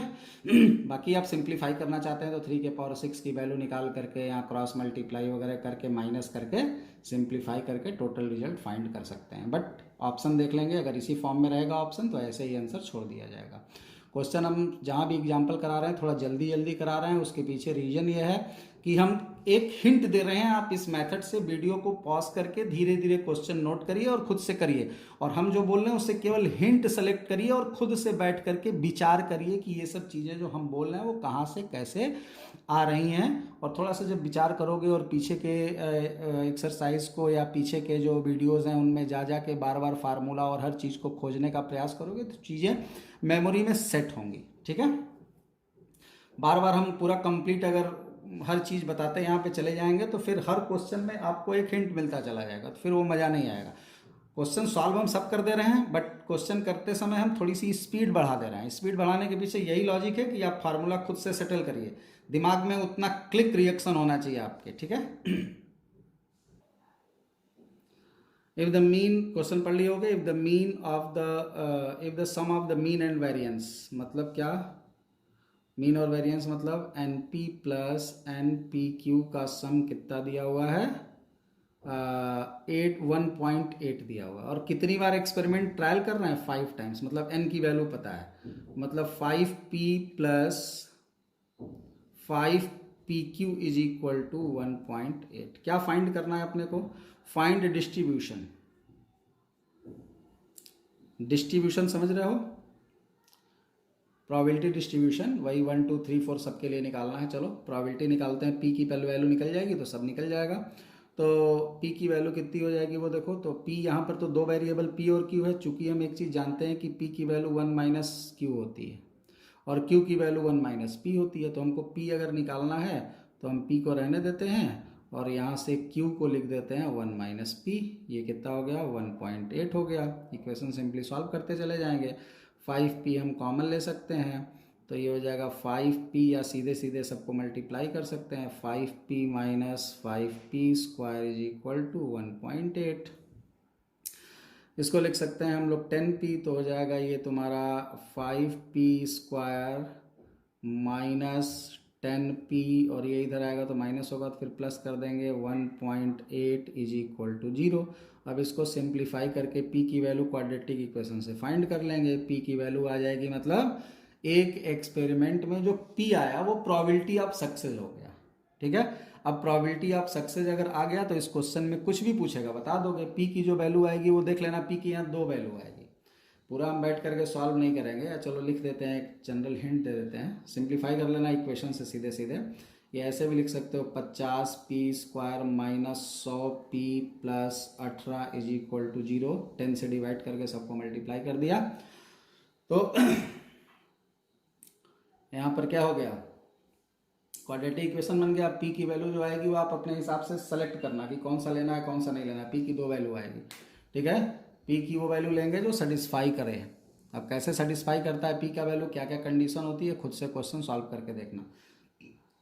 बाकी आप सिंप्लीफाई करना चाहते हैं तो 3 के पावर 6 की वैल्यू निकाल करके यहाँ क्रॉस मल्टीप्लाई वगैरह करके माइनस करके सिंप्लीफाई करके टोटल रिजल्ट फाइंड कर सकते हैं। बट ऑप्शन देख लेंगे, अगर इसी फॉर्म में रहेगा ऑप्शन तो ऐसे ही आंसर छोड़ दिया जाएगा। क्वेश्चन हम जहाँ भी एग्जाम्पल करा रहे हैं थोड़ा जल्दी जल्दी करा रहे हैं, उसके पीछे रीजन ये है कि हम एक हिंट दे रहे हैं, आप इस मेथड से वीडियो को पॉज करके धीरे धीरे क्वेश्चन नोट करिए और खुद से करिए, और हम जो बोल रहे हैं उससे केवल हिंट सेलेक्ट करिए और खुद से बैठ करके विचार करिए कि ये सब चीज़ें जो हम बोल रहे हैं वो कहाँ से कैसे आ रही हैं। और थोड़ा सा जब विचार करोगे और पीछे के एक्सरसाइज को या पीछे के जो वीडियोज़ हैं उनमें जा जा के बार बार फार्मूला और हर चीज़ को खोजने का प्रयास करोगे तो चीज़ें मेमोरी में सेट होंगी। ठीक है, बार बार हम पूरा कंप्लीट अगर हर चीज़ बताते यहाँ पे चले जाएंगे तो फिर हर क्वेश्चन में आपको एक हिंट मिलता चला जाएगा, तो फिर वो मज़ा नहीं आएगा। क्वेश्चन सॉल्व हम सब कर दे रहे हैं, बट क्वेश्चन करते समय हम थोड़ी सी स्पीड बढ़ा दे रहे हैं। स्पीड बढ़ाने के पीछे यही लॉजिक है कि आप फार्मूला खुद से सेटल करिए, दिमाग में उतना क्लिक रिएक्शन होना चाहिए आपके। ठीक है, इफ द मीन, क्वेश्चन पढ़ लिए होगे, if the mean of the if the sum of the mean and variance, मतलब क्या, मीन और वेरिएंस मतलब NP प्लस NPQ का सम कितना दिया हुआ है, 1.8 दिया हुआ, और कितनी बार एक्सपेरिमेंट ट्रायल कर रहे हैं 5 टाइम्स, मतलब n की वैल्यू पता है, मतलब 5P plus 5PQ is equal to 1.8। क्या फाइंड करना है अपने को, फाइंड डिस्ट्रीब्यूशन। डिस्ट्रीब्यूशन समझ रहे हो, प्रोबेबिलिटी डिस्ट्रीब्यूशन, वही 1 2 3 4 सबके लिए निकालना है। चलो प्रोबेबिलिटी निकालते हैं, P की पहले वैल्यू निकल जाएगी तो सब निकल जाएगा। तो P की वैल्यू कितनी हो जाएगी वो देखो, तो P यहाँ पर तो दो वेरिएबल P और Q है, चूंकि हम एक चीज़ जानते हैं कि P की वैल्यू 1 माइनस Q होती है और Q की वैल्यू 1 माइनस P होती है, तो हमको P अगर निकालना है तो हम P को रहने देते हैं और यहाँ से Q को लिख देते हैं 1 माइनस P। ये कितना हो गया 1.8 हो गया। इक्वेशन सिंपली सॉल्व करते चले जाएंगे। 5P हम कॉमन ले सकते हैं तो ये हो जाएगा 5P, या सीधे सीधे सबको मल्टीप्लाई कर सकते हैं, 5P minus 5P square is equal to 1.8। इसको लिख सकते हैं हम लोग 10P, तो हो जाएगा ये तुम्हारा 5P स्क्वायर माइनस 10P, और ये इधर आएगा तो माइनस होगा तो फिर प्लस कर देंगे 1.8 इज इक्वल टू 0। अब इसको सिंप्लीफाई करके P की वैल्यू क्वाड्रेटिक इक्वेशन से फाइंड कर लेंगे। P की वैल्यू आ जाएगी, मतलब एक एक्सपेरिमेंट में जो P आया वो प्रोबेबिलिटी ऑफ सक्सेस हो गया। ठीक है, अब प्रोबेबिलिटी ऑफ सक्सेस अगर आ गया तो इस क्वेश्चन में कुछ भी पूछेगा बता दोगे। P की जो वैल्यू आएगी वो देख लेना, P की यहाँ 2 वैल्यू आएगी। पूरा हम बैठ करके सॉल्व नहीं करेंगे, या चलो लिख देते हैं, एक जनरल हिंट दे देते हैं, सिंप्लीफाई कर लेना इक्वेशन से सीधे सीधे। ये ऐसे भी लिख सकते हो 50p² minus 100p plus 18 is equal to 0। 10 से डिवाइड करके सबको मल्टीप्लाई कर दिया तो यहाँ पर क्या हो गया, क्वाड्रेटिक इक्वेशन बन गया। पी की वैल्यू जो आएगी वो आप अपने हिसाब से सेलेक्ट करना कि कौन सा लेना है कौन सा नहीं लेना है। पी की 2 वैल्यू आएगी, ठीक है। पी की वो वैल्यू लेंगे जो सेटिस्फाई करे। अब कैसे सेटिस्फाई करता है पी का वैल्यू, क्या क्या कंडीशन होती है, खुद से क्वेश्चन सॉल्व करके देखना।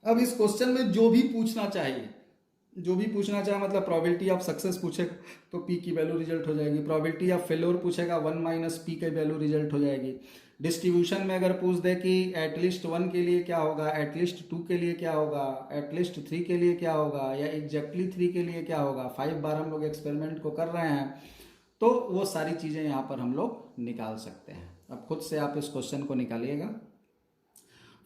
अब इस क्वेश्चन में जो भी पूछना चाहिए मतलब प्रोबेबिलिटी ऑफ सक्सेस पूछेगा तो पी की वैल्यू रिजल्ट हो जाएगी। प्रोबेबिलिटी ऑफ फेलोर पूछेगा 1 माइनस पी की वैल्यू रिजल्ट हो जाएगी। डिस्ट्रीब्यूशन में अगर पूछ दे कि एटलीस्ट 1 के लिए क्या होगा, एटलीस्ट 2 के लिए क्या होगा, एटलीस्ट 3 के लिए क्या होगा, या एग्जैक्टली 3 के लिए क्या होगा, 5 बार हम लोग एक्सपेरिमेंट को कर रहे हैं तो वो सारी चीज़ें यहाँ पर हम लोग निकाल सकते हैं। अब खुद से आप इस क्वेश्चन को निकालिएगा।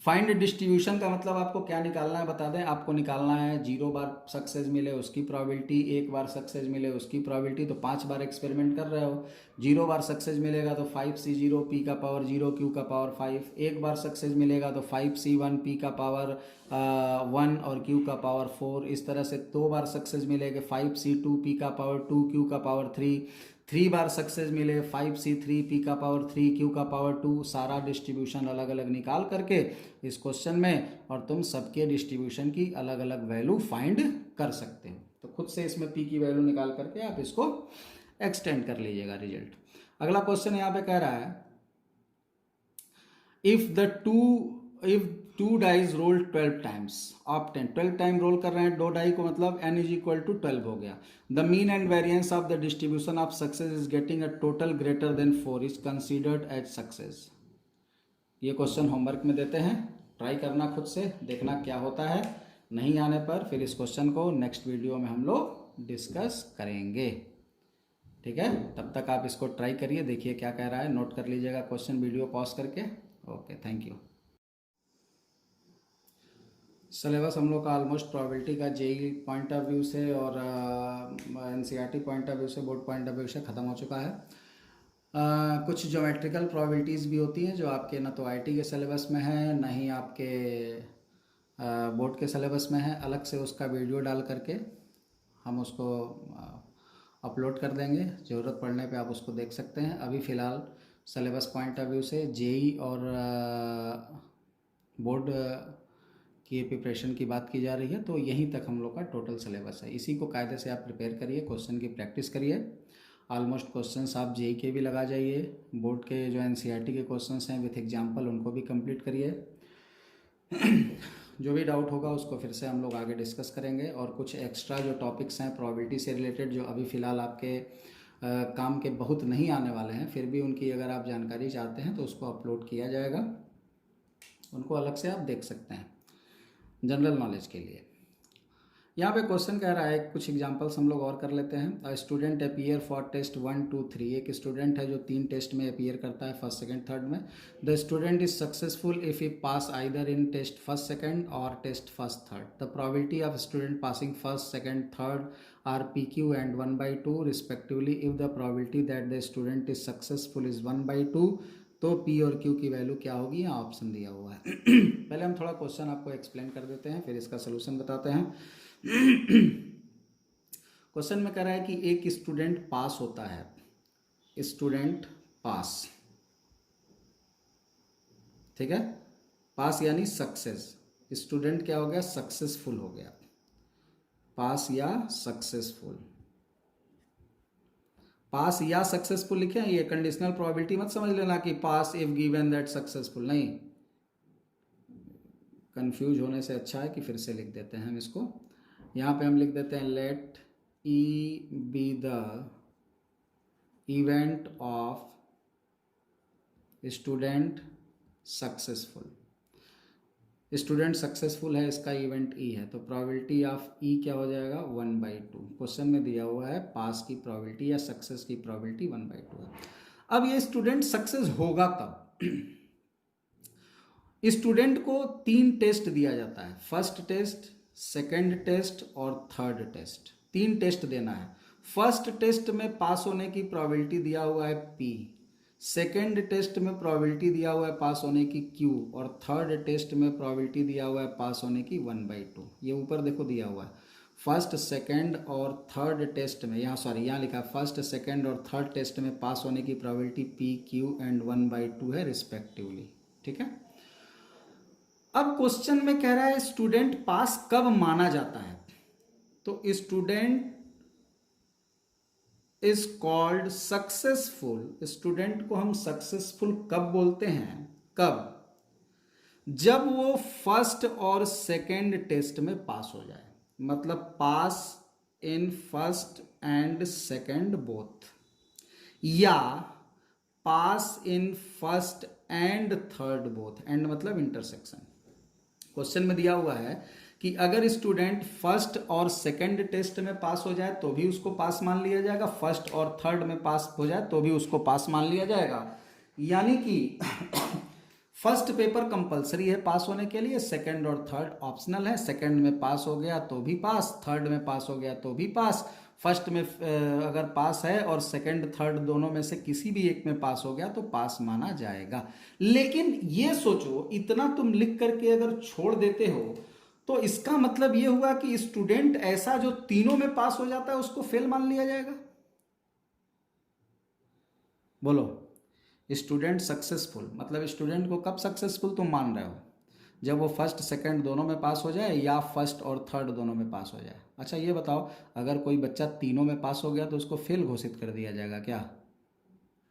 फाइंड डिस्ट्रीब्यूशन का मतलब आपको क्या निकालना है बता दें। आपको निकालना है 0 बार सक्सेस मिले उसकी प्रोबेबिलिटी, 1 बार सक्सेस मिले उसकी प्रोबेबिलिटी। तो 5 बार एक्सपेरिमेंट कर रहे हो, 0 बार सक्सेस मिलेगा तो 5c0 p का पावर 0 q का पावर 5। 1 बार सक्सेस मिलेगा तो 5c1 p का पावर 1 और q का पावर 4। इस तरह से 2 बार सक्सेस मिलेगा 5c2 p का पावर 2 q का पावर 3। 3 बार सक्सेस मिले 5c3 p का पावर 3 q का पावर 2। सारा डिस्ट्रीब्यूशन अलग अलग निकाल करके इस क्वेश्चन में और तुम सबके डिस्ट्रीब्यूशन की अलग अलग वैल्यू फाइंड कर सकते हो। तो खुद से इसमें p की वैल्यू निकाल करके आप इसको एक्सटेंड कर लीजिएगा रिजल्ट। अगला क्वेश्चन यहाँ पे कह रहा है if two dice roll 12 times of 10, 12 time roll कर रहे हैं 2 डाई को, मतलब n इज इक्वल टू 12 हो गया। The mean and variance of the distribution of success is getting a total greater than 4 is considered as success. ये question homework में देते हैं, ट्राई करना खुद से, देखना क्या होता है। नहीं आने पर फिर इस क्वेश्चन को नेक्स्ट वीडियो में हम लोग डिस्कस करेंगे, ठीक है। तब तक आप इसको ट्राई करिए, देखिए क्या कह रहा है, नोट कर लीजिएगा क्वेश्चन वीडियो पॉज करके। Okay, thank you. सिलेबस हम लोग का ऑलमोस्ट प्रोबेबिलिटी का जेई पॉइंट ऑफ व्यू से और एनसीईआरटी पॉइंट ऑफ व्यू से, बोर्ड पॉइंट ऑफ व्यू से ख़त्म हो चुका है। कुछ ज्योमेट्रिकल प्रोबेबिलिटीज़ भी होती हैं जो आपके ना तो आईटी के सिलेबस में है ना ही आपके बोर्ड के सिलेबस में है। अलग से उसका वीडियो डाल करके हम उसको अपलोड कर देंगे, ज़रूरत पड़ने पे आप उसको देख सकते हैं। अभी फ़िलहाल सिलेबस पॉइंट ऑफ व्यू से जेई और बोर्ड की प्रिपरेशन की बात की जा रही है, तो यहीं तक हम लोग का टोटल सिलेबस है। इसी को कायदे से आप प्रिपेयर करिए, क्वेश्चन की प्रैक्टिस करिए। ऑलमोस्ट क्वेश्चंस आप जेई के भी लगा जाइए, बोर्ड के जो एनसीईआरटी के क्वेश्चंस हैं विथ एग्जांपल उनको भी कंप्लीट करिए। जो भी डाउट होगा उसको फिर से हम लोग आगे डिस्कस करेंगे। और कुछ एक्स्ट्रा जो टॉपिक्स हैं प्रोबेबिलिटी से रिलेटेड जो अभी फ़िलहाल आपके काम के बहुत नहीं आने वाले हैं, फिर भी उनकी अगर आप जानकारी चाहते हैं तो उसको अपलोड किया जाएगा, उनको अलग से आप देख सकते हैं जनरल नॉलेज के लिए। यहाँ पे क्वेश्चन कह रहा है, कुछ एग्जांपल्स हम लोग और कर लेते हैं। A student appear for test 1, 2, 3। एक स्टूडेंट है जो 3 टेस्ट में अपीयर करता है, फर्स्ट, सेकंड, थर्ड में। The student is successful if he pass either in test first, second और test first, third. The probability of student passing first, second, third are PQ and 1/2 respectively. If the probability that the student is successful is 1/2, तो P और Q की value क्या होगी, यहाँ option दिया हुआ है। पहले हम थोड़ा क्वेश्चन आपको एक्सप्लेन कर देते हैं, फिर इसका सोल्यूशन बताते हैं। क्वेश्चन में कह रहा है कि एक स्टूडेंट पास होता है, स्टूडेंट पास, ठीक है। पास यानी सक्सेस, स्टूडेंट क्या हो गया, सक्सेसफुल हो गया, पास या सक्सेसफुल। पास या सक्सेसफुल लिखे हैं, ये कंडीशनल प्रोबेबिलिटी मत समझ लेना कि पास इफ गिवन दैट सक्सेसफुल, नहीं, कंफ्यूज होने से अच्छा है कि फिर से लिख देते हैं हम इसको। यहाँ पे हम लिख देते हैं let E be the event of student successful. Student successful है, इसका इवेंट ई है, तो प्रोबेबिलिटी ऑफ ई क्या हो जाएगा, 1/2। क्वेश्चन में दिया हुआ है पास की प्रोबेबिलिटी या सक्सेस की प्रोबेबिलिटी 1/2 है। अब ये स्टूडेंट सक्सेस होगा कब? स्टूडेंट को 3 टेस्ट दिया जाता है, फर्स्ट टेस्ट, सेकंड टेस्ट और थर्ड टेस्ट। 3 टेस्ट देना है। फर्स्ट टेस्ट में पास होने की प्रोबेबिलिटी दिया हुआ है P, सेकेंड टेस्ट में प्रोबेबिलिटी दिया हुआ है पास होने की Q, और थर्ड टेस्ट में प्रोबेबिलिटी दिया हुआ है पास होने की 1/2। ये ऊपर देखो दिया हुआ है फर्स्ट सेकेंड और थर्ड टेस्ट में, यहाँ सॉरी यहाँ लिखा है फर्स्ट सेकेंड और थर्ड टेस्ट में पास होने की प्रोबेबिलिटी PQ एंड 1/2 है रिस्पेक्टिवली। ठीक है, अब क्वेश्चन में कह रहा है स्टूडेंट पास कब माना जाता है। तो student is called successful, student को हम सक्सेसफुल कब बोलते हैं, कब, जब वो फर्स्ट और सेकेंड टेस्ट में पास हो जाए, मतलब pass in first and second both, या pass in first and third both, and मतलब इंटरसेक्शन। क्वेश्चन में दिया हुआ है कि अगर स्टूडेंट फर्स्ट और सेकंड टेस्ट में पास हो जाए तो भी उसको पास मान लिया जाएगा, फर्स्ट और थर्ड में पास हो जाए तो भी उसको पास मान लिया जाएगा। यानी कि फर्स्ट पेपर कंपलसरी है पास होने के लिए, सेकंड और थर्ड ऑप्शनल है। सेकंड में पास हो गया तो भी पास, थर्ड में पास हो गया तो भी पास, फर्स्ट में अगर पास है और सेकंड थर्ड दोनों में से किसी भी एक में पास हो गया तो पास माना जाएगा। लेकिन ये सोचो, इतना तुम लिख करके अगर छोड़ देते हो तो इसका मतलब ये हुआ कि स्टूडेंट ऐसा जो तीनों में पास हो जाता है उसको फेल मान लिया जाएगा। बोलो, स्टूडेंट सक्सेसफुल मतलब स्टूडेंट को कब सक्सेसफुल तुम मान रहे हो, जब वो फर्स्ट सेकंड दोनों में पास हो जाए या फर्स्ट और थर्ड दोनों में पास हो जाए। अच्छा ये बताओ, अगर कोई बच्चा तीनों में पास हो गया तो उसको फेल घोषित कर दिया जाएगा क्या?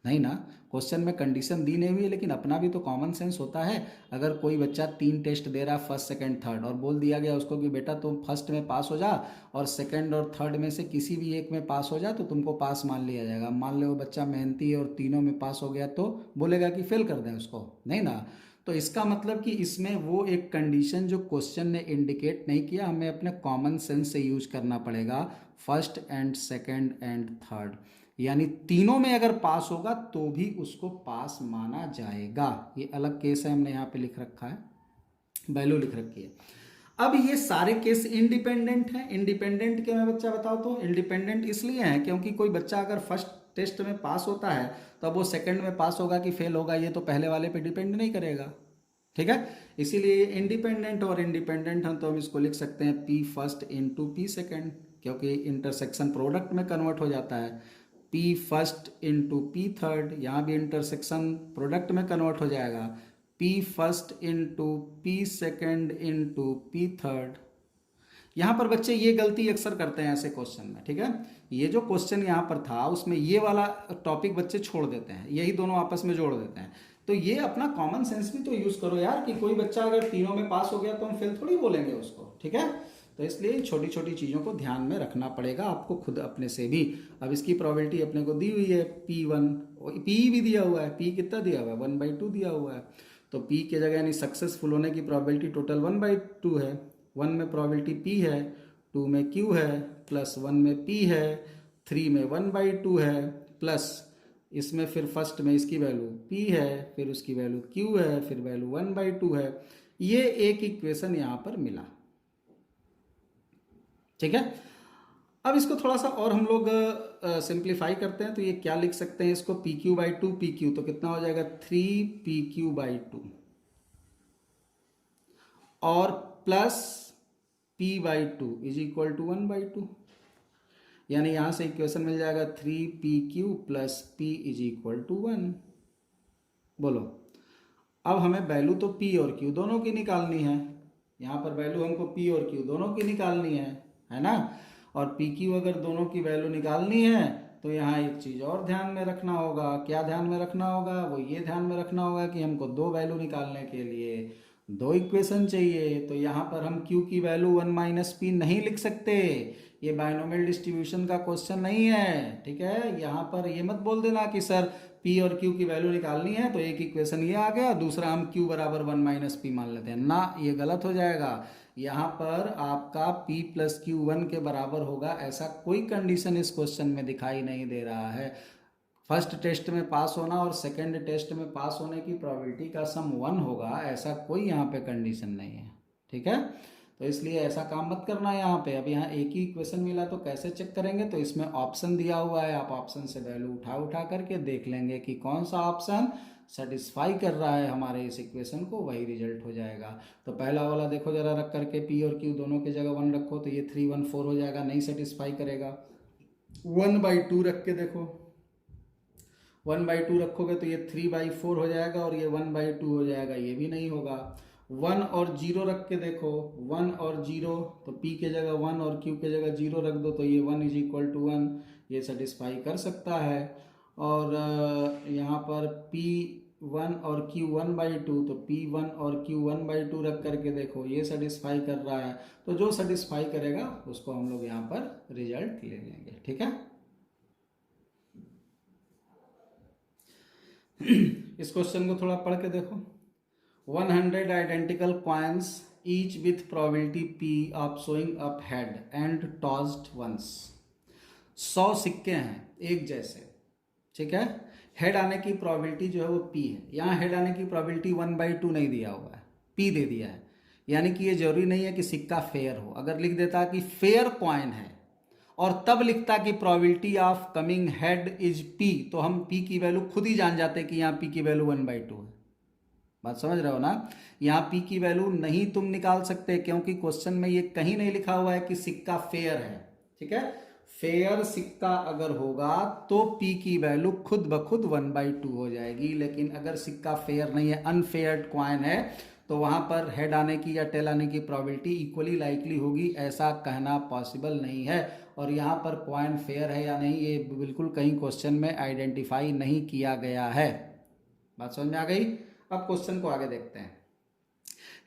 नहीं ना, क्वेश्चन में कंडीशन दी नहीं हुई है, लेकिन अपना भी तो कॉमन सेंस होता है। अगर कोई बच्चा 3 टेस्ट दे रहा है फर्स्ट सेकंड थर्ड, और बोल दिया गया उसको कि बेटा तुम फर्स्ट में पास हो जा और सेकंड और थर्ड में से किसी भी एक में पास हो जा, तो तुमको पास मान लिया जाएगा। मान लो वो बच्चा मेहनती है और तीनों में पास हो गया तो बोलेगा कि फेल कर दें उसको? नहीं ना। तो इसका मतलब कि इसमें वो एक कंडीशन जो क्वेश्चन ने इंडिकेट नहीं किया, हमें अपने कॉमन सेंस से यूज करना पड़ेगा, first and second and third, यानी तीनों में अगर पास होगा तो भी उसको पास माना जाएगा। ये अलग केस है, हमने यहाँ पे लिख रखा है, वैल्यू लिख रखी है। अब ये सारे केस इंडिपेंडेंट हैं। इंडिपेंडेंट के मैं बच्चा बताओ तो इंडिपेंडेंट इसलिए हैं क्योंकि कोई बच्चा अगर फर्स्ट टेस्ट में पास होता है तो अब वो सेकंड में पास होगा कि फेल होगा, ये तो पहले वाले पे डिपेंड नहीं करेगा। ठीक है, इसीलिए इंडिपेंडेंट और इंडिपेंडेंट हम तो हम इसको लिख सकते हैं P first into P second, क्योंकि इंटरसेक्शन प्रोडक्ट में कन्वर्ट हो जाता है। P first into P third, यहाँ भी इंटरसेक्शन प्रोडक्ट में कन्वर्ट हो जाएगा। P first into P second into P third. यहाँ पर बच्चे ये गलती अक्सर करते हैं ऐसे क्वेश्चन में। ठीक है, ये जो क्वेश्चन यहाँ पर था उसमें ये वाला टॉपिक बच्चे छोड़ देते हैं, यही दोनों आपस में जोड़ देते हैं। तो ये अपना कॉमन सेंस भी तो यूज करो यार, कि कोई बच्चा अगर तीनों में पास हो गया तो हम फेल थोड़ी बोलेंगे उसको। ठीक है, तो इसलिए छोटी छोटी चीज़ों को ध्यान में रखना पड़ेगा आपको खुद अपने से भी। अब इसकी प्रोबेबिलिटी अपने को दी हुई है P1, P भी दिया हुआ है, P कितना दिया हुआ है 1/2 दिया हुआ है। तो P के जगह यानी सक्सेसफुल होने की प्रोबेबिलिटी टोटल 1/2 है। 1 में प्रोबेबिलिटी P है, 2 में Q है, प्लस 1 में P है, 3 में 1/2 है, प्लस इसमें फिर फर्स्ट में इसकी वैल्यू P है, फिर उसकी वैल्यू Q है, फिर वैल्यू 1/2 है। ये एक इक्वेशन यहाँ पर मिला। ठीक है, अब इसको थोड़ा सा और हम लोग सिंप्लीफाई करते हैं। तो ये क्या लिख सकते हैं इसको, PQ/2 PQ, तो कितना हो जाएगा 3PQ/2 और plus P/2 is equal to 1/2, यानी यहां से इक्वेशन मिल जाएगा 3PQ plus P is equal to 1। बोलो, अब हमें वैल्यू तो P और Q दोनों की निकालनी है। यहाँ पर वैल्यू हमको P और Q दोनों की निकालनी है ना। और PQ अगर दोनों की वैल्यू निकालनी है तो यहाँ एक चीज़ और ध्यान में रखना होगा। क्या ध्यान में रखना होगा? वो ये ध्यान में रखना होगा कि हमको दो वैल्यू निकालने के लिए दो इक्वेशन चाहिए। तो यहाँ पर हम Q की वैल्यू 1 - P नहीं लिख सकते, ये बाइनोमियल डिस्ट्रीब्यूशन का क्वेश्चन नहीं है। ठीक है, यहाँ पर ये मत बोल देना कि सर P और Q की वैल्यू निकालनी है तो एक इक्वेशन ये आ गया, दूसरा हम Q बराबर 1 - P मान लेते हैं ना, ये गलत हो जाएगा। यहाँ पर आपका P प्लस Q 1 के बराबर होगा, ऐसा कोई कंडीशन इस क्वेश्चन में दिखाई नहीं दे रहा है। फर्स्ट टेस्ट में पास होना और सेकंड टेस्ट में पास होने की प्रोबेबिलिटी का सम 1 होगा, ऐसा कोई यहाँ पे कंडीशन नहीं है। ठीक है, तो इसलिए ऐसा काम मत करना यहाँ पे। अब यहाँ एक ही इक्वेशन मिला तो कैसे चेक करेंगे, तो इसमें ऑप्शन दिया हुआ है, आप ऑप्शन से वैल्यू उठा उठा करके देख लेंगे कि कौन सा ऑप्शन सेटिस्फाई कर रहा है हमारे इस इक्वेशन को, वही रिजल्ट हो जाएगा। तो पहला वाला देखो जरा रख करके, पी और क्यू दोनों की जगह 1 रखो तो ये 3 1 4 हो जाएगा, नहीं सेटिस्फाई करेगा। 1/2 रख के देखो, 1/2 रखोगे तो ये 3/4 हो जाएगा और ये 1/2 हो जाएगा, ये भी नहीं होगा। 1 और 0 रख के देखो, 1 और 0 तो p के जगह 1 और q के जगह 0 रख दो तो ये 1 = 1, ये सेटिस्फाई कर सकता है। और यहाँ पर p1 और q 1/2 तो p1 और q 1/2 रख करके देखो, ये सेटिस्फाई कर रहा है। तो जो सेटिस्फाई करेगा उसको हम लोग यहाँ पर रिजल्ट ले लेंगे, ठीक है। इस क्वेश्चन को थोड़ा पढ़ के देखो। 100 identical coins each with probability p of showing up head and tossed once. 100 सिक्के हैं एक जैसे, ठीक है। हेड आने की प्रोबेबिलिटी जो है वो p है। यहाँ हेड आने की प्रोबेबिलिटी 1/2 नहीं दिया हुआ है, p दे दिया है। यानी कि ये जरूरी नहीं है कि सिक्का फेयर हो। अगर लिख देता कि फेयर कॉइन है और तब लिखता कि probability of coming head is p, तो हम p की वैल्यू खुद ही जान जाते कि यहाँ p की वैल्यू 1/2 है। बात समझ रहे हो ना। यहाँ p की वैल्यू नहीं तुम निकाल सकते, क्योंकि क्वेश्चन में ये कहीं नहीं लिखा हुआ है कि सिक्का फेयर है, ठीक है। फेयर सिक्का अगर होगा तो p की वैल्यू खुद ब खुद 1/2 हो जाएगी। लेकिन अगर सिक्का फेयर नहीं है, अनफेयर क्वाइन है, तो वहां पर हेड आने की या टेल आने की प्रोबेबिलिटी इक्वली लाइकली होगी, ऐसा कहना पॉसिबल नहीं है। और यहाँ पर कॉइन फेयर है या नहीं ये बिल्कुल कहीं क्वेश्चन में आइडेंटिफाई नहीं किया गया है। बात समझ में आ गई। अब क्वेश्चन को आगे देखते हैं।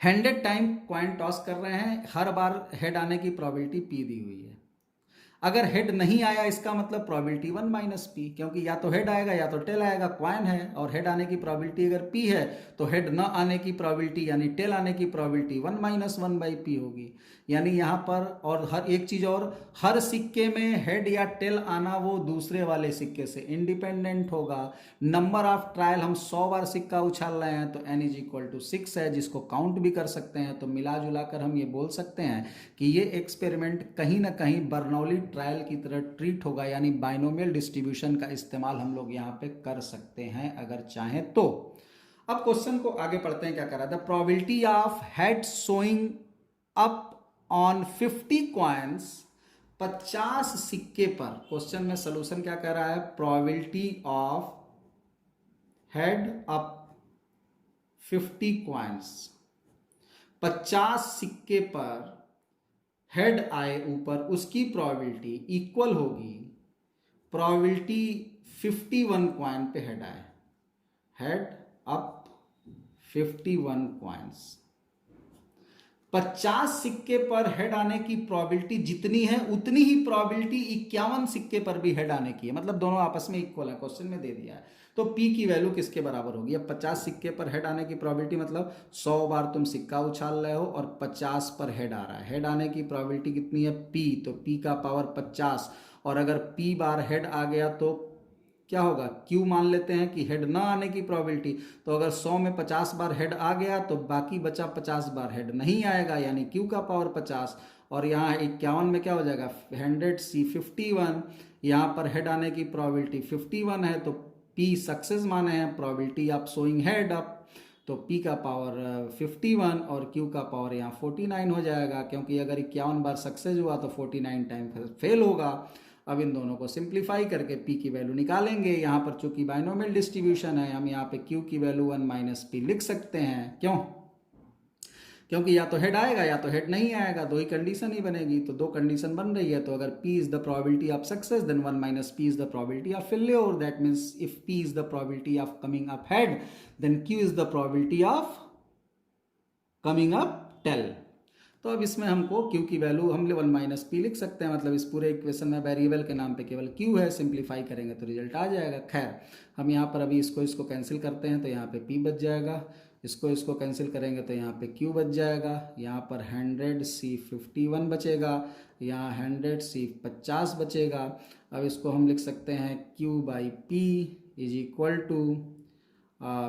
100 टाइम कॉइन टॉस कर रहे हैं, हर बार हेड आने की प्रोबेबिलिटी p दी हुई है। अगर हेड नहीं आया इसका मतलब प्रोबेबिलिटी 1 - p, क्योंकि या तो हेड आएगा या तो टेल आएगा, कॉइन है और हेड आने की प्रोबेबिलिटी अगर p है तो हेड न आने की प्रोबेबिलिटी यानी टेल आने की प्रोबेबिलिटी 1 - 1/p होगी। यानी यहाँ पर और हर एक चीज और, हर सिक्के में हेड या टेल आना वो दूसरे वाले सिक्के से इंडिपेंडेंट होगा। नंबर ऑफ ट्रायल, हम 100 बार सिक्का उछाल रहे हैं तो n = 6 है, जिसको काउंट भी कर सकते हैं। तो मिला जुला कर हम ये बोल सकते हैं कि ये एक्सपेरिमेंट कहीं ना कहीं बर्नौली ट्रायल की तरह ट्रीट होगा, यानी बाइनोमियल डिस्ट्रीब्यूशन का इस्तेमाल हम लोग यहाँ पे कर सकते हैं अगर चाहें तो। अब क्वेश्चन को आगे पढ़ते हैं, क्या कर रहा था। Probability of head showing up on 50 coins, 50 सिक्के पर। क्वेश्चन में सोल्यूशन क्या कह रहा है, probability of head up 50 coins, 50 सिक्के पर हेड आए ऊपर, उसकी प्रोबेबिलिटी इक्वल होगी प्रोबेबिलिटी 51 कॉइन पे हेड आए। हेड अप 51 कॉइन्स, 50 सिक्के पर हेड आने की प्रोबेबिलिटी जितनी है उतनी ही प्रोबेबिलिटी 51 सिक्के पर भी हेड आने की है, मतलब दोनों आपस में इक्वल है, क्वेश्चन में दे दिया है। तो p की वैल्यू किसके बराबर होगी। अब 50 सिक्के पर हेड आने की प्रोबेबिलिटी मतलब 100 बार तुम सिक्का उछाल रहे हो और 50 पर हेड आ रहा है। हेड आने की प्रोबेबिलिटी कितनी है p, तो p का पावर 50, और अगर p बार हेड आ गया तो क्या होगा, q मान लेते हैं कि हेड ना आने की प्रोबेबिलिटी। तो अगर 100 में 50 बार हेड आ गया तो बाकी बचा 50 बार हेड नहीं आएगा, यानी q का पावर 50। और यहाँ 51 में क्या हो जाएगा, 100C51, यहाँ पर हेड आने की प्रोबेबिलिटी 51 है तो p सक्सेस माने हैं, probability of showing head up, तो p का पावर 51 और q का पावर यहाँ 49 हो जाएगा, क्योंकि अगर 51 बार सक्सेस हुआ तो 49 टाइम फेल होगा। अब इन दोनों को सिंप्लीफाई करके p की वैल्यू निकालेंगे। यहाँ पर चूंकि बाइनोमियल डिस्ट्रीब्यूशन है, हम यहाँ पे q की वैल्यू 1 - p लिख सकते हैं। क्यों, क्योंकि या तो हेड आएगा या तो हेड नहीं आएगा, दो ही कंडीशन ही बनेगी। तो दो कंडीशन बन रही है, तो अगर p is the probability of success then 1 - p is the probability of failure. That means if p is the probability of coming up head then q is the probability of coming up tail. तो अब इसमें हमको q की value हम 1 - p लिख सकते हैं, मतलब इस पूरे इक्वेशन में वेरिएबल के नाम पे केवल q है। सिंप्लीफाई करेंगे तो रिजल्ट आ जाएगा। खैर हम यहाँ पर अभी इसको कैंसिल करते हैं तो यहाँ पे p बच जाएगा, इसको कैंसिल करेंगे तो यहाँ पे q बच जाएगा, यहाँ पर 100C51 बचेगा, यहाँ 100C50 बचेगा। अब इसको हम लिख सकते हैं q/p is equal to,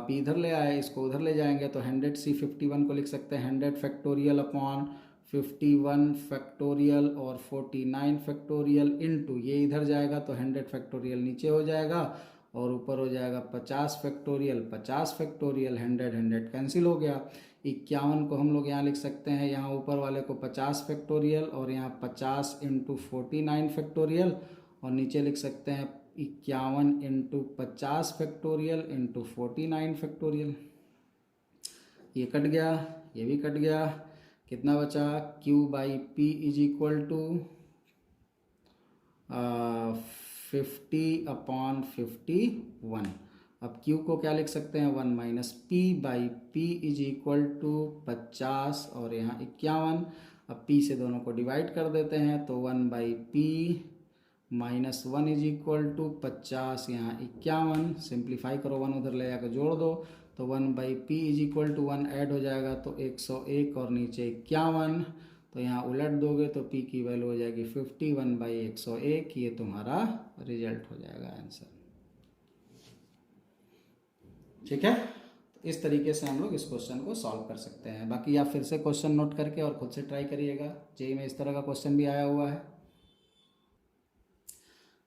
p इधर ले आए, इसको उधर ले जाएंगे तो 100C51 को लिख सकते हैं 100 फैक्टोरियल अपॉन 51 फैक्टोरियल और 49 फैक्टोरियल इंटू ये इधर जाएगा तो 100 फैक्टोरियल नीचे हो जाएगा और ऊपर हो जाएगा 50 फैक्टोरियल 50 फैक्टोरियल 100 100 कैंसिल हो गया। 51 को हम लोग यहाँ लिख सकते हैं, यहाँ ऊपर वाले को 50 फैक्टोरियल और यहाँ 50 इंटू 49 फैक्टोरियल और नीचे लिख सकते हैं 51 इंटू 50 फैक्टोरियल इंटू 49 फैक्टोरियल। ये कट गया, ये भी कट गया, कितना बचा Q by P is equal to 50/51। अब Q को क्या लिख सकते हैं 1 minus P by P is equal to 50 और यहाँ 51। अब P से दोनों को डिवाइड कर देते हैं तो 1 by P minus 1 is equal to 50 यहाँ 51। सिंप्लीफाई करो, 1 उधर ले जाकर जोड़ दो तो 1 by P is equal to 1 add हो जाएगा तो 101 और नीचे 51। तो यहाँ उलट दोगे तो P की वैल्यू हो जाएगी 51/101। ये तुम्हारा रिजल्ट हो जाएगा आंसर। ठीक है, तो इस तरीके से हम लोग इस क्वेश्चन को सॉल्व कर सकते हैं। बाकी आप फिर से क्वेश्चन नोट करके और खुद से ट्राई करिएगा, जेईई में इस तरह का क्वेश्चन भी आया हुआ है।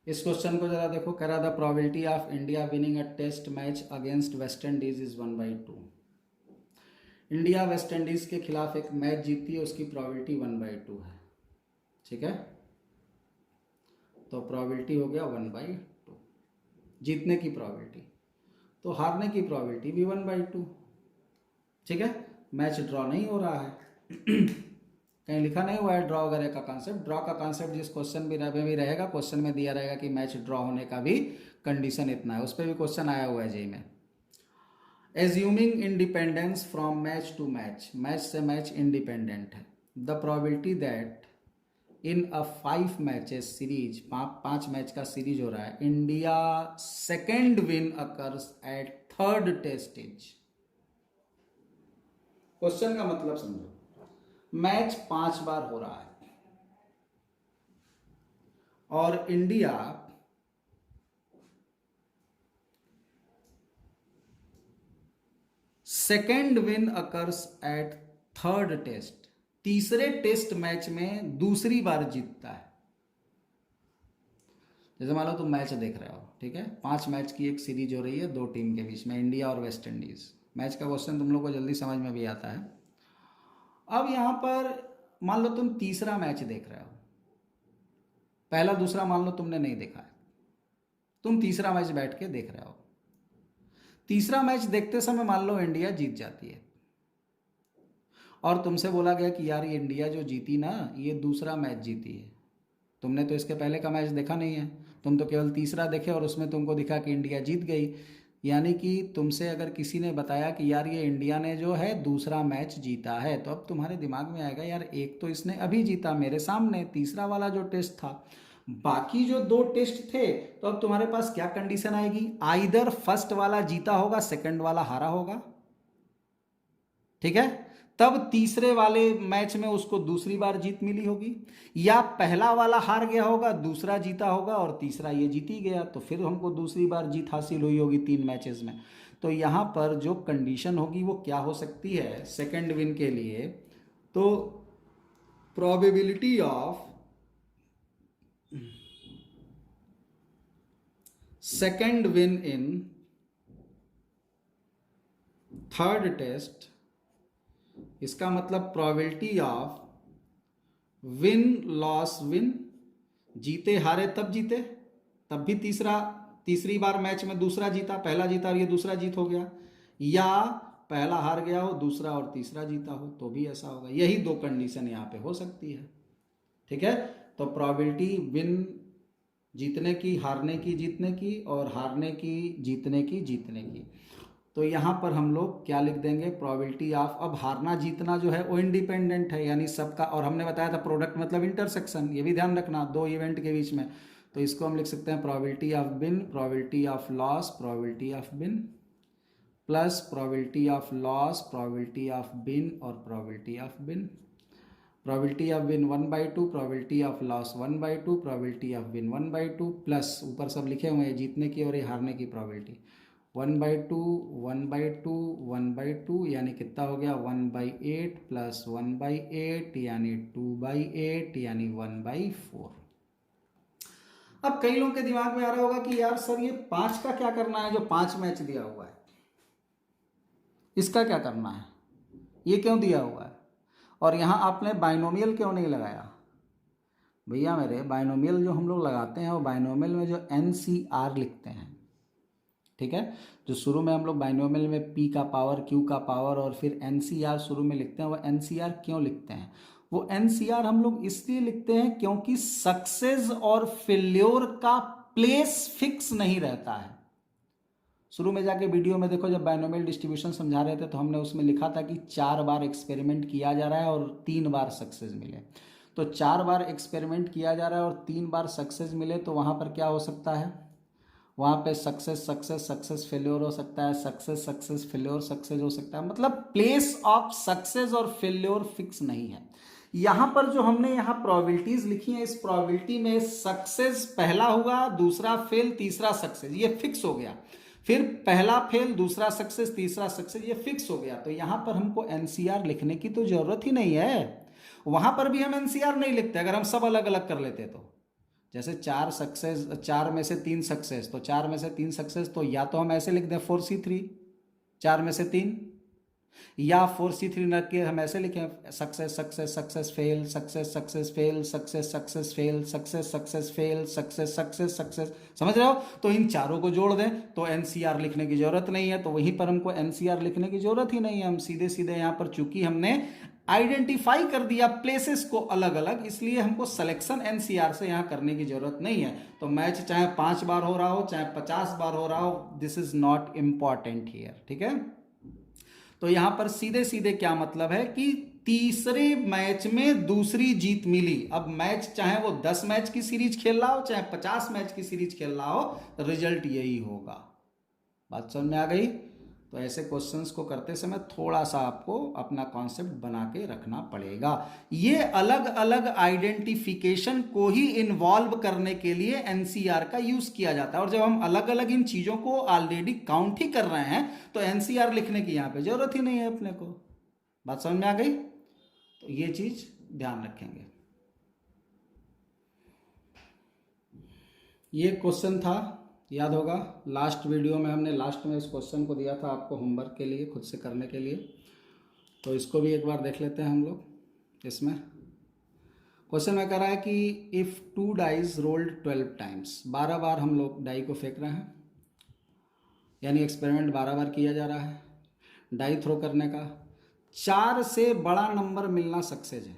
इस क्वेश्चन को जरा देखो, कह रहा the probability of India winning a test match against West Indies is 1/2। India West Indies के खिलाफ एक मैच जीती है, उसकी प्रोबेबिलिटी 1/2 है। ठीक है, तो प्रोबेबिलिटी हो गया 1/2 जीतने की प्रोबेबिलिटी, तो हारने की प्रोबेबिलिटी भी 1/2। ठीक है, मैच ड्रॉ नहीं हो रहा है कहीं लिखा नहीं हुआ है ड्रॉ वगैरह का कॉन्सेप्ट। ड्रॉ का कॉन्सेप्ट जिस क्वेश्चन में भी रहेगा, क्वेश्चन में दिया रहेगा कि मैच ड्रॉ होने का भी कंडीशन इतना है, उस पर भी क्वेश्चन आया हुआ है जेईई में। Assuming independence from match to match, match से मैच इंडिपेंडेंट है, the probability that in a 5 matches series, 5 match का सीरीज हो रहा है, India second win occurs at third test is. Question का मतलब समझो, मैच 5 बार हो रहा है और India second win occurs at third test, तीसरे टेस्ट मैच में दूसरी बार जीतता है। जैसे मान लो तुम मैच देख रहे हो, ठीक है, 5 मैच की एक सीरीज हो रही है 2 टीम के बीच में, इंडिया और वेस्ट इंडीज। मैच का क्वेश्चन तुम लोग को जल्दी समझ में भी आता है। अब यहां पर मान लो तुम तीसरा मैच देख रहे हो, पहला दूसरा मान लो तुमने नहीं देखा है, तुम तीसरा मैच बैठ के देख रहे हो। तीसरा मैच देखते समय मान लो इंडिया जीत जाती है और तुमसे बोला गया कि यार ये इंडिया जो जीती ना, ये दूसरा मैच जीती है। तुमने तो इसके पहले का मैच देखा नहीं है, तुम तो केवल तीसरा देखे और उसमें तुमको दिखा कि इंडिया जीत गई। यानी कि तुमसे अगर किसी ने बताया कि यार ये इंडिया ने जो है दूसरा मैच जीता है, तो अब तुम्हारे दिमाग में आएगा यार एक तो इसने अभी जीता मेरे सामने, तीसरा वाला जो टेस्ट था, बाकी जो 2 टेस्ट थे, तो अब तुम्हारे पास क्या कंडीशन आएगी, आइदर फर्स्ट वाला जीता होगा, सेकंड वाला हारा होगा। ठीक है, तब तीसरे वाले मैच में उसको दूसरी बार जीत मिली होगी, या पहला वाला हार गया होगा, दूसरा जीता होगा और तीसरा ये जीत ही गया, तो फिर हमको दूसरी बार जीत हासिल हुई होगी 3 मैचेस में। तो यहां पर जो कंडीशन होगी वो क्या हो सकती है सेकंड विन के लिए, तो probability of second win in third test, इसका मतलब probability of win loss win, जीते हारे तब जीते, तब भी तीसरी बार मैच में दूसरा जीता, पहला जीता और ये दूसरा जीत हो गया, या पहला हार गया हो दूसरा और तीसरा जीता हो तो भी ऐसा होगा। यही 2 कंडीशन यहाँ पे हो सकती है। ठीक है, तो प्रोबेबिलिटी विन जीतने की, हारने की जीतने की, और हारने की जीतने की जीतने की। तो यहाँ पर हम लोग क्या लिख देंगे, प्रोबेबिलिटी ऑफ, अब हारना जीतना जो है वो इंडिपेंडेंट है, यानी सबका, और हमने बताया था प्रोडक्ट मतलब इंटरसेक्शन, ये भी ध्यान रखना 2 इवेंट के बीच में। तो इसको हम लिख सकते हैं probability of win, probability of loss, probability of win, plus probability of loss, probability of win और probability of win. Probability of win 1/2, probability of loss 1/2, probability of win 1/2, plus ऊपर सब लिखे हुए हैं जीतने की और ये हारने की प्रोबेबिलिटी 1/2 1/2 1/2 यानी कितना हो गया 1/8 प्लस 1/8 यानी 2/8 यानी 1/4। अब कई लोगों के दिमाग में आ रहा होगा कि यार सर ये 5 का क्या करना है, जो 5 मैच दिया हुआ है इसका क्या करना है, ये क्यों दिया हुआ है, और यहाँ आपने बाइनोमियल क्यों नहीं लगाया। भैया मेरे बाइनोमियल जो हम लोग लगाते हैं वो बाइनोमियल में जो NCR लिखते हैं, ठीक है, जो शुरू में हम लोग बाइनोमियल में P का पावर Q का पावर और फिर NCR शुरू में लिखते हैं, वो NCR क्यों लिखते हैं, वो NCR हम लोग इसलिए लिखते हैं क्योंकि सक्सेस और फेल्योर का प्लेस फिक्स नहीं रहता है। शुरू में जाके वीडियो में देखो, जब बाइनोमियल डिस्ट्रीब्यूशन समझा रहे थे तो हमने उसमें लिखा था कि 4 बार एक्सपेरिमेंट किया जा रहा है और 3 बार सक्सेस मिले। तो 4 बार एक्सपेरिमेंट किया जा रहा है और 3 बार सक्सेस मिले, तो वहाँ पर क्या हो सकता है, वहाँ पे सक्सेस सक्सेस सक्सेस फेल्योर हो सकता है, सक्सेस सक्सेस फेल्योर सक्सेस हो सकता है, मतलब प्लेस ऑफ सक्सेस और फेल्योर फिक्स नहीं है। यहाँ पर जो हमने यहाँ प्रोबेबिलिटीज लिखी हैं, इस प्रोबेबिलिटी में सक्सेस पहला हुआ, दूसरा फेल, तीसरा सक्सेस, ये फिक्स हो गया, फिर पहला फेल, दूसरा सक्सेस, तीसरा सक्सेस, ये फिक्स हो गया। तो यहाँ पर हमको NCR लिखने की तो जरूरत ही नहीं है, वहां पर भी हम NCR नहीं लिखते अगर हम सब अलग अलग कर लेते तो। जैसे 4 सक्सेस, 4 में से 3 सक्सेस, तो 4 में से 3 सक्सेस, तो या तो हम ऐसे लिख दें 4C3 4 में से 3, या 4C3 न के हम ऐसे लिखें success success success fail, success success fail, success success fail, success success fail, success success success, समझ रहे हो। तो इन चारों को जोड़ दें तो NCR लिखने की जरूरत नहीं है, तो वहीं पर हमको NCR लिखने की जरूरत ही नहीं है। हम सीधे सीधे यहाँ पर चूंकि हमने आइडेंटिफाई कर दिया प्लेसेस को अलग अलग, इसलिए हमको सिलेक्शन NCR से यहाँ करने की जरूरत नहीं है। तो मैच चाहे 5 बार हो रहा हो चाहे 50 बार हो रहा हो, this is not important here, ठीक है। तो यहां पर सीधे सीधे क्या मतलब है कि तीसरे मैच में दूसरी जीत मिली। अब मैच चाहे वो 10 मैच की सीरीज खेल रहा हो चाहे 50 मैच की सीरीज खेल रहा हो, रिजल्ट यही होगा। बात समझ में आ गई। तो ऐसे क्वेश्चंस को करते समय थोड़ा सा आपको अपना कॉन्सेप्ट बना के रखना पड़ेगा। ये अलग अलग आइडेंटिफिकेशन को ही इन्वॉल्व करने के लिए NCR का यूज किया जाता है, और जब हम अलग अलग इन चीजों को ऑलरेडी काउंट ही कर रहे हैं तो NCR लिखने की यहां पे जरूरत ही नहीं है अपने को। बात समझ में आ गई। तो ये चीज ध्यान रखेंगे। ये क्वेश्चन था, याद होगा लास्ट वीडियो में हमने लास्ट में इस क्वेश्चन को दिया था आपको होमवर्क के लिए, खुद से करने के लिए। तो इसको भी एक बार देख लेते हैं हम लोग। इसमें क्वेश्चन में कह रहा है कि इफ़ 2 डाइज रोल्ड 12 टाइम्स, 12 बार हम लोग डाई को फेंक रहे हैं, यानी एक्सपेरिमेंट 12 बार किया जा रहा है। डाई थ्रो करने का 4 से बड़ा नंबर मिलना सक्सेस है।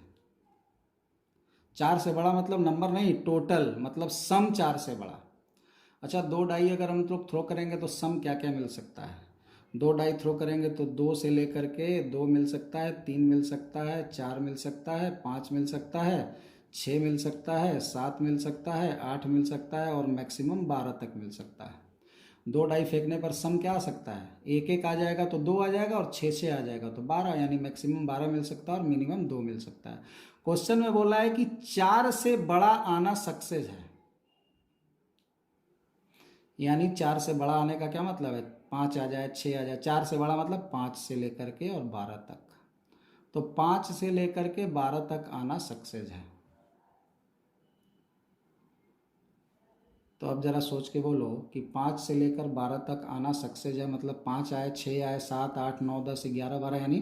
4 से बड़ा मतलब नंबर नहीं, टोटल मतलब सम 4 से बड़ा। अच्छा, 2 डाई अगर हम लोग थ्रो करेंगे तो सम क्या क्या मिल सकता है। 2 डाई थ्रो करेंगे तो 2 से लेकर के 2 मिल सकता है, 3 मिल सकता है, 4 मिल सकता है, 5 मिल सकता है, 6 मिल सकता है, 7 मिल सकता है, 8 मिल सकता है और मैक्सिमम 12 तक मिल सकता है। 2 डाई फेंकने पर सम क्या आ सकता है, 1 1 आ जाएगा तो 2 आ जाएगा और 6 6 आ जाएगा तो 12, यानी मैक्सिमम 12 मिल सकता है और मिनिमम 2 मिल सकता है। क्वेश्चन में बोला है कि 4 से बड़ा आना सक्सेस है, यानी 4 से बड़ा आने का क्या मतलब है, 5 आ जाए, 6 आ जाए। 4 से बड़ा मतलब 5 से लेकर के और 12 तक, तो 5 से लेकर के 12 तक आना सक्सेस है। तो अब जरा सोच के बोलो कि 5 से लेकर 12 तक आना सक्सेस है, मतलब 5 आए, 6 आए, 7 8 9 10 11 12, यानी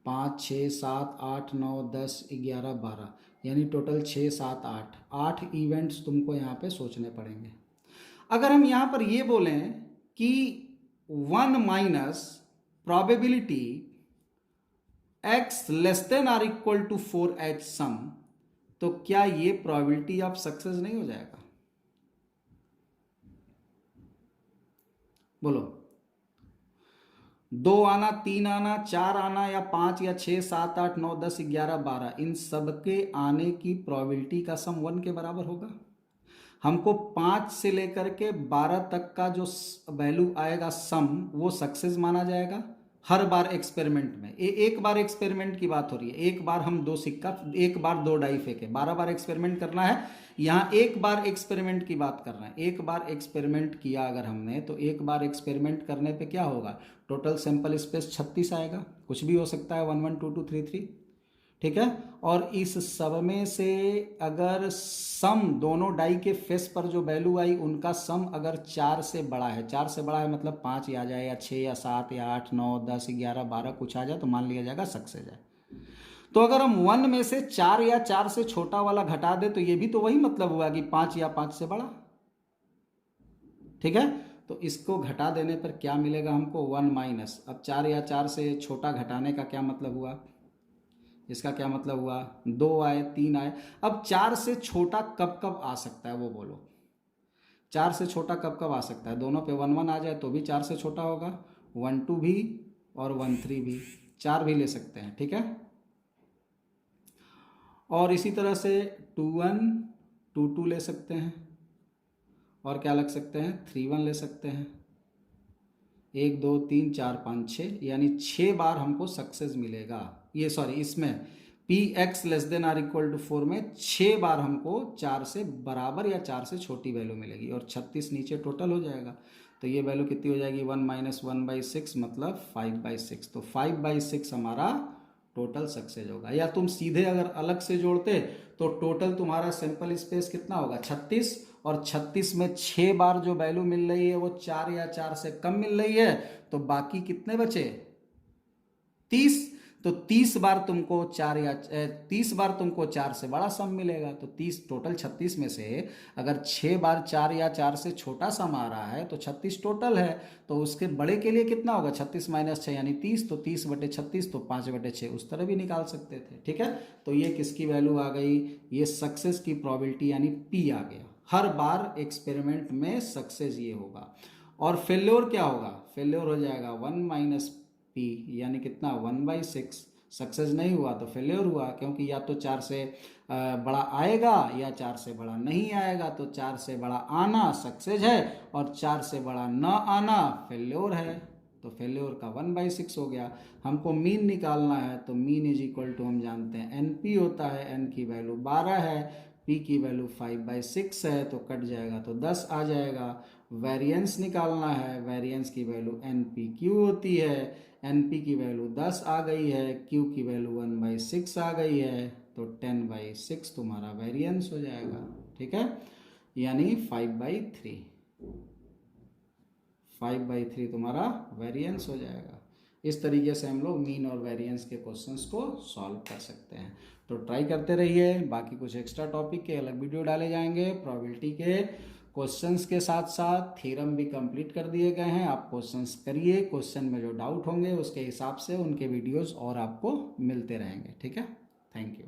5 6 7 8 9 10 11 12, यानी टोटल 6 7 8 इवेंट्स तुमको यहाँ पे सोचने पड़ेंगे। अगर हम यहाँ पर ये बोलें कि 1 minus probability x less than are equal to 4h सम, तो क्या ये प्रोबेबिलिटी ऑफ सक्सेस नहीं हो जाएगा। बोलो, 2 आना, 3 आना, 4 आना या 5 या 6 7 8 9 10 11 12, इन सब के आने की प्रोबेबिलिटी का सम 1 के बराबर होगा। हमको 5 से लेकर के 12 तक का जो वैल्यू आएगा सम, वो सक्सेस माना जाएगा। हर बार एक्सपेरिमेंट में। एक बार एक्सपेरिमेंट की बात हो रही है, एक बार हम दो सिक्का, एक बार दो डाई फेंके, 12 बार एक्सपेरिमेंट करना है। यहाँ एक बार एक्सपेरिमेंट की बात कर रहे हैं, एक बार एक्सपेरिमेंट किया अगर हमने, तो एक बार एक्सपेरिमेंट करने पे क्या होगा, टोटल सैंपल स्पेस 36 आएगा। कुछ भी हो सकता है, 1 1 2 2 3 3, ठीक है। और इस सब में से अगर सम दोनों डाई के फेस पर जो वैल्यू आई उनका सम अगर 4 से बड़ा है, 4 से बड़ा है मतलब 5 आ जाए या 6 या 7 या 8 9 10 11 12 कुछ आ जाए तो मान लिया जाएगा सक्सेस है। तो अगर हम 1 में से 4 या 4 से छोटा वाला घटा दे तो ये भी तो वही मतलब हुआ कि 5 या 5 से बड़ा, ठीक है। तो इसको घटा देने पर क्या मिलेगा हमको, 1 माइनस, अब 4 या 4 से छोटा घटाने का क्या मतलब हुआ, इसका क्या मतलब हुआ, 2 आए 3 आए। अब 4 से छोटा कब कब आ सकता है वो बोलो, 4 से छोटा कब कब आ सकता है, दोनों पे 1 1 आ जाए तो भी 4 से छोटा होगा, 1 2 भी और 1 3 भी, 4 भी ले सकते हैं, ठीक है। और इसी तरह से 2 1 2 2 ले सकते हैं, और क्या लग सकते हैं, 3 1 ले सकते हैं, 1 2 3 4 5 6, यानी 6 बार हमको सक्सेस मिलेगा। ये सॉरी, इसमें P X less than are equal to 4 में 6 बार हमको 4 से बराबर या 4 से छोटी वैल्यू मिलेगी, और 36 नीचे टोटल हो जाएगा। तो ये वैल्यू कितनी हो जाएगी, 1 माइनस 1/6 मतलब 5/6। तो 5/6 हमारा टोटल सक्सेस होगा। या तुम सीधे अगर अलग से जोड़ते तो टोटल तुम्हारा सैंपल स्पेस कितना होगा, 36, और 36 में 6 बार जो वैल्यू मिल रही है वो 4 या 4 से कम मिल रही है, तो बाकी कितने बचे, 30। तो 30 बार तुमको 4 या 30 बार तुमको 4 से बड़ा सम मिलेगा। तो 30 टोटल 36 में से अगर 6 बार 4 या 4 से छोटा सम आ रहा है तो 36 टोटल है। तो उसके बड़े के लिए कितना होगा, 36 माइनस 6 यानी 30, तो 30/36 तो 5/6 उस तरह भी निकाल सकते थे, ठीक है। तो ये किसकी वैल्यू आ गई, ये सक्सेस की प्रोबेबिलिटी यानी पी आ गया। हर बार एक्सपेरिमेंट में सक्सेस ये होगा। और फेल्योर क्या होगा, फेल्योर हो जाएगा 1 माइनस पी, यानी कितना, 1/6। सक्सेस नहीं हुआ तो फेल्योर हुआ, क्योंकि या तो 4 से बड़ा आएगा या 4 से बड़ा नहीं आएगा। तो 4 से बड़ा आना सक्सेस है और 4 से बड़ा न आना फेल्योर है। तो फेल्योर का 1/6 हो गया। हमको मीन निकालना है, तो मीन इज इक्वल टू हम जानते हैं NP होता है, N की वैल्यू 12 है, P की वैल्यू 5/6 है, तो कट जाएगा तो 10 आ जाएगा। वेरिएंस निकालना है, वेरिएंस की वैल्यू NPQ होती है, NP की वैल्यू 10 आ गई है, Q की वैल्यू 1/6 आ गई है, तो 10/6 तुम्हारा वेरिएंस हो जाएगा, ठीक है, यानी 5/3 तुम्हारा वेरिएंस हो जाएगा। इस तरीके से हम लोग मीन और वेरिएंस के क्वेश्चंस को सॉल्व कर सकते हैं। तो ट्राई करते रहिए। बाकी कुछ एक्स्ट्रा टॉपिक के अलग वीडियो डाले जाएंगे, प्रोबेबिलिटी के क्वेश्चंस के साथ साथ थ्योरम भी कंप्लीट कर दिए गए हैं। आप क्वेश्चंस करिए, क्वेश्चन में जो डाउट होंगे उसके हिसाब से उनके वीडियोस और आपको मिलते रहेंगे, ठीक है। Thank you.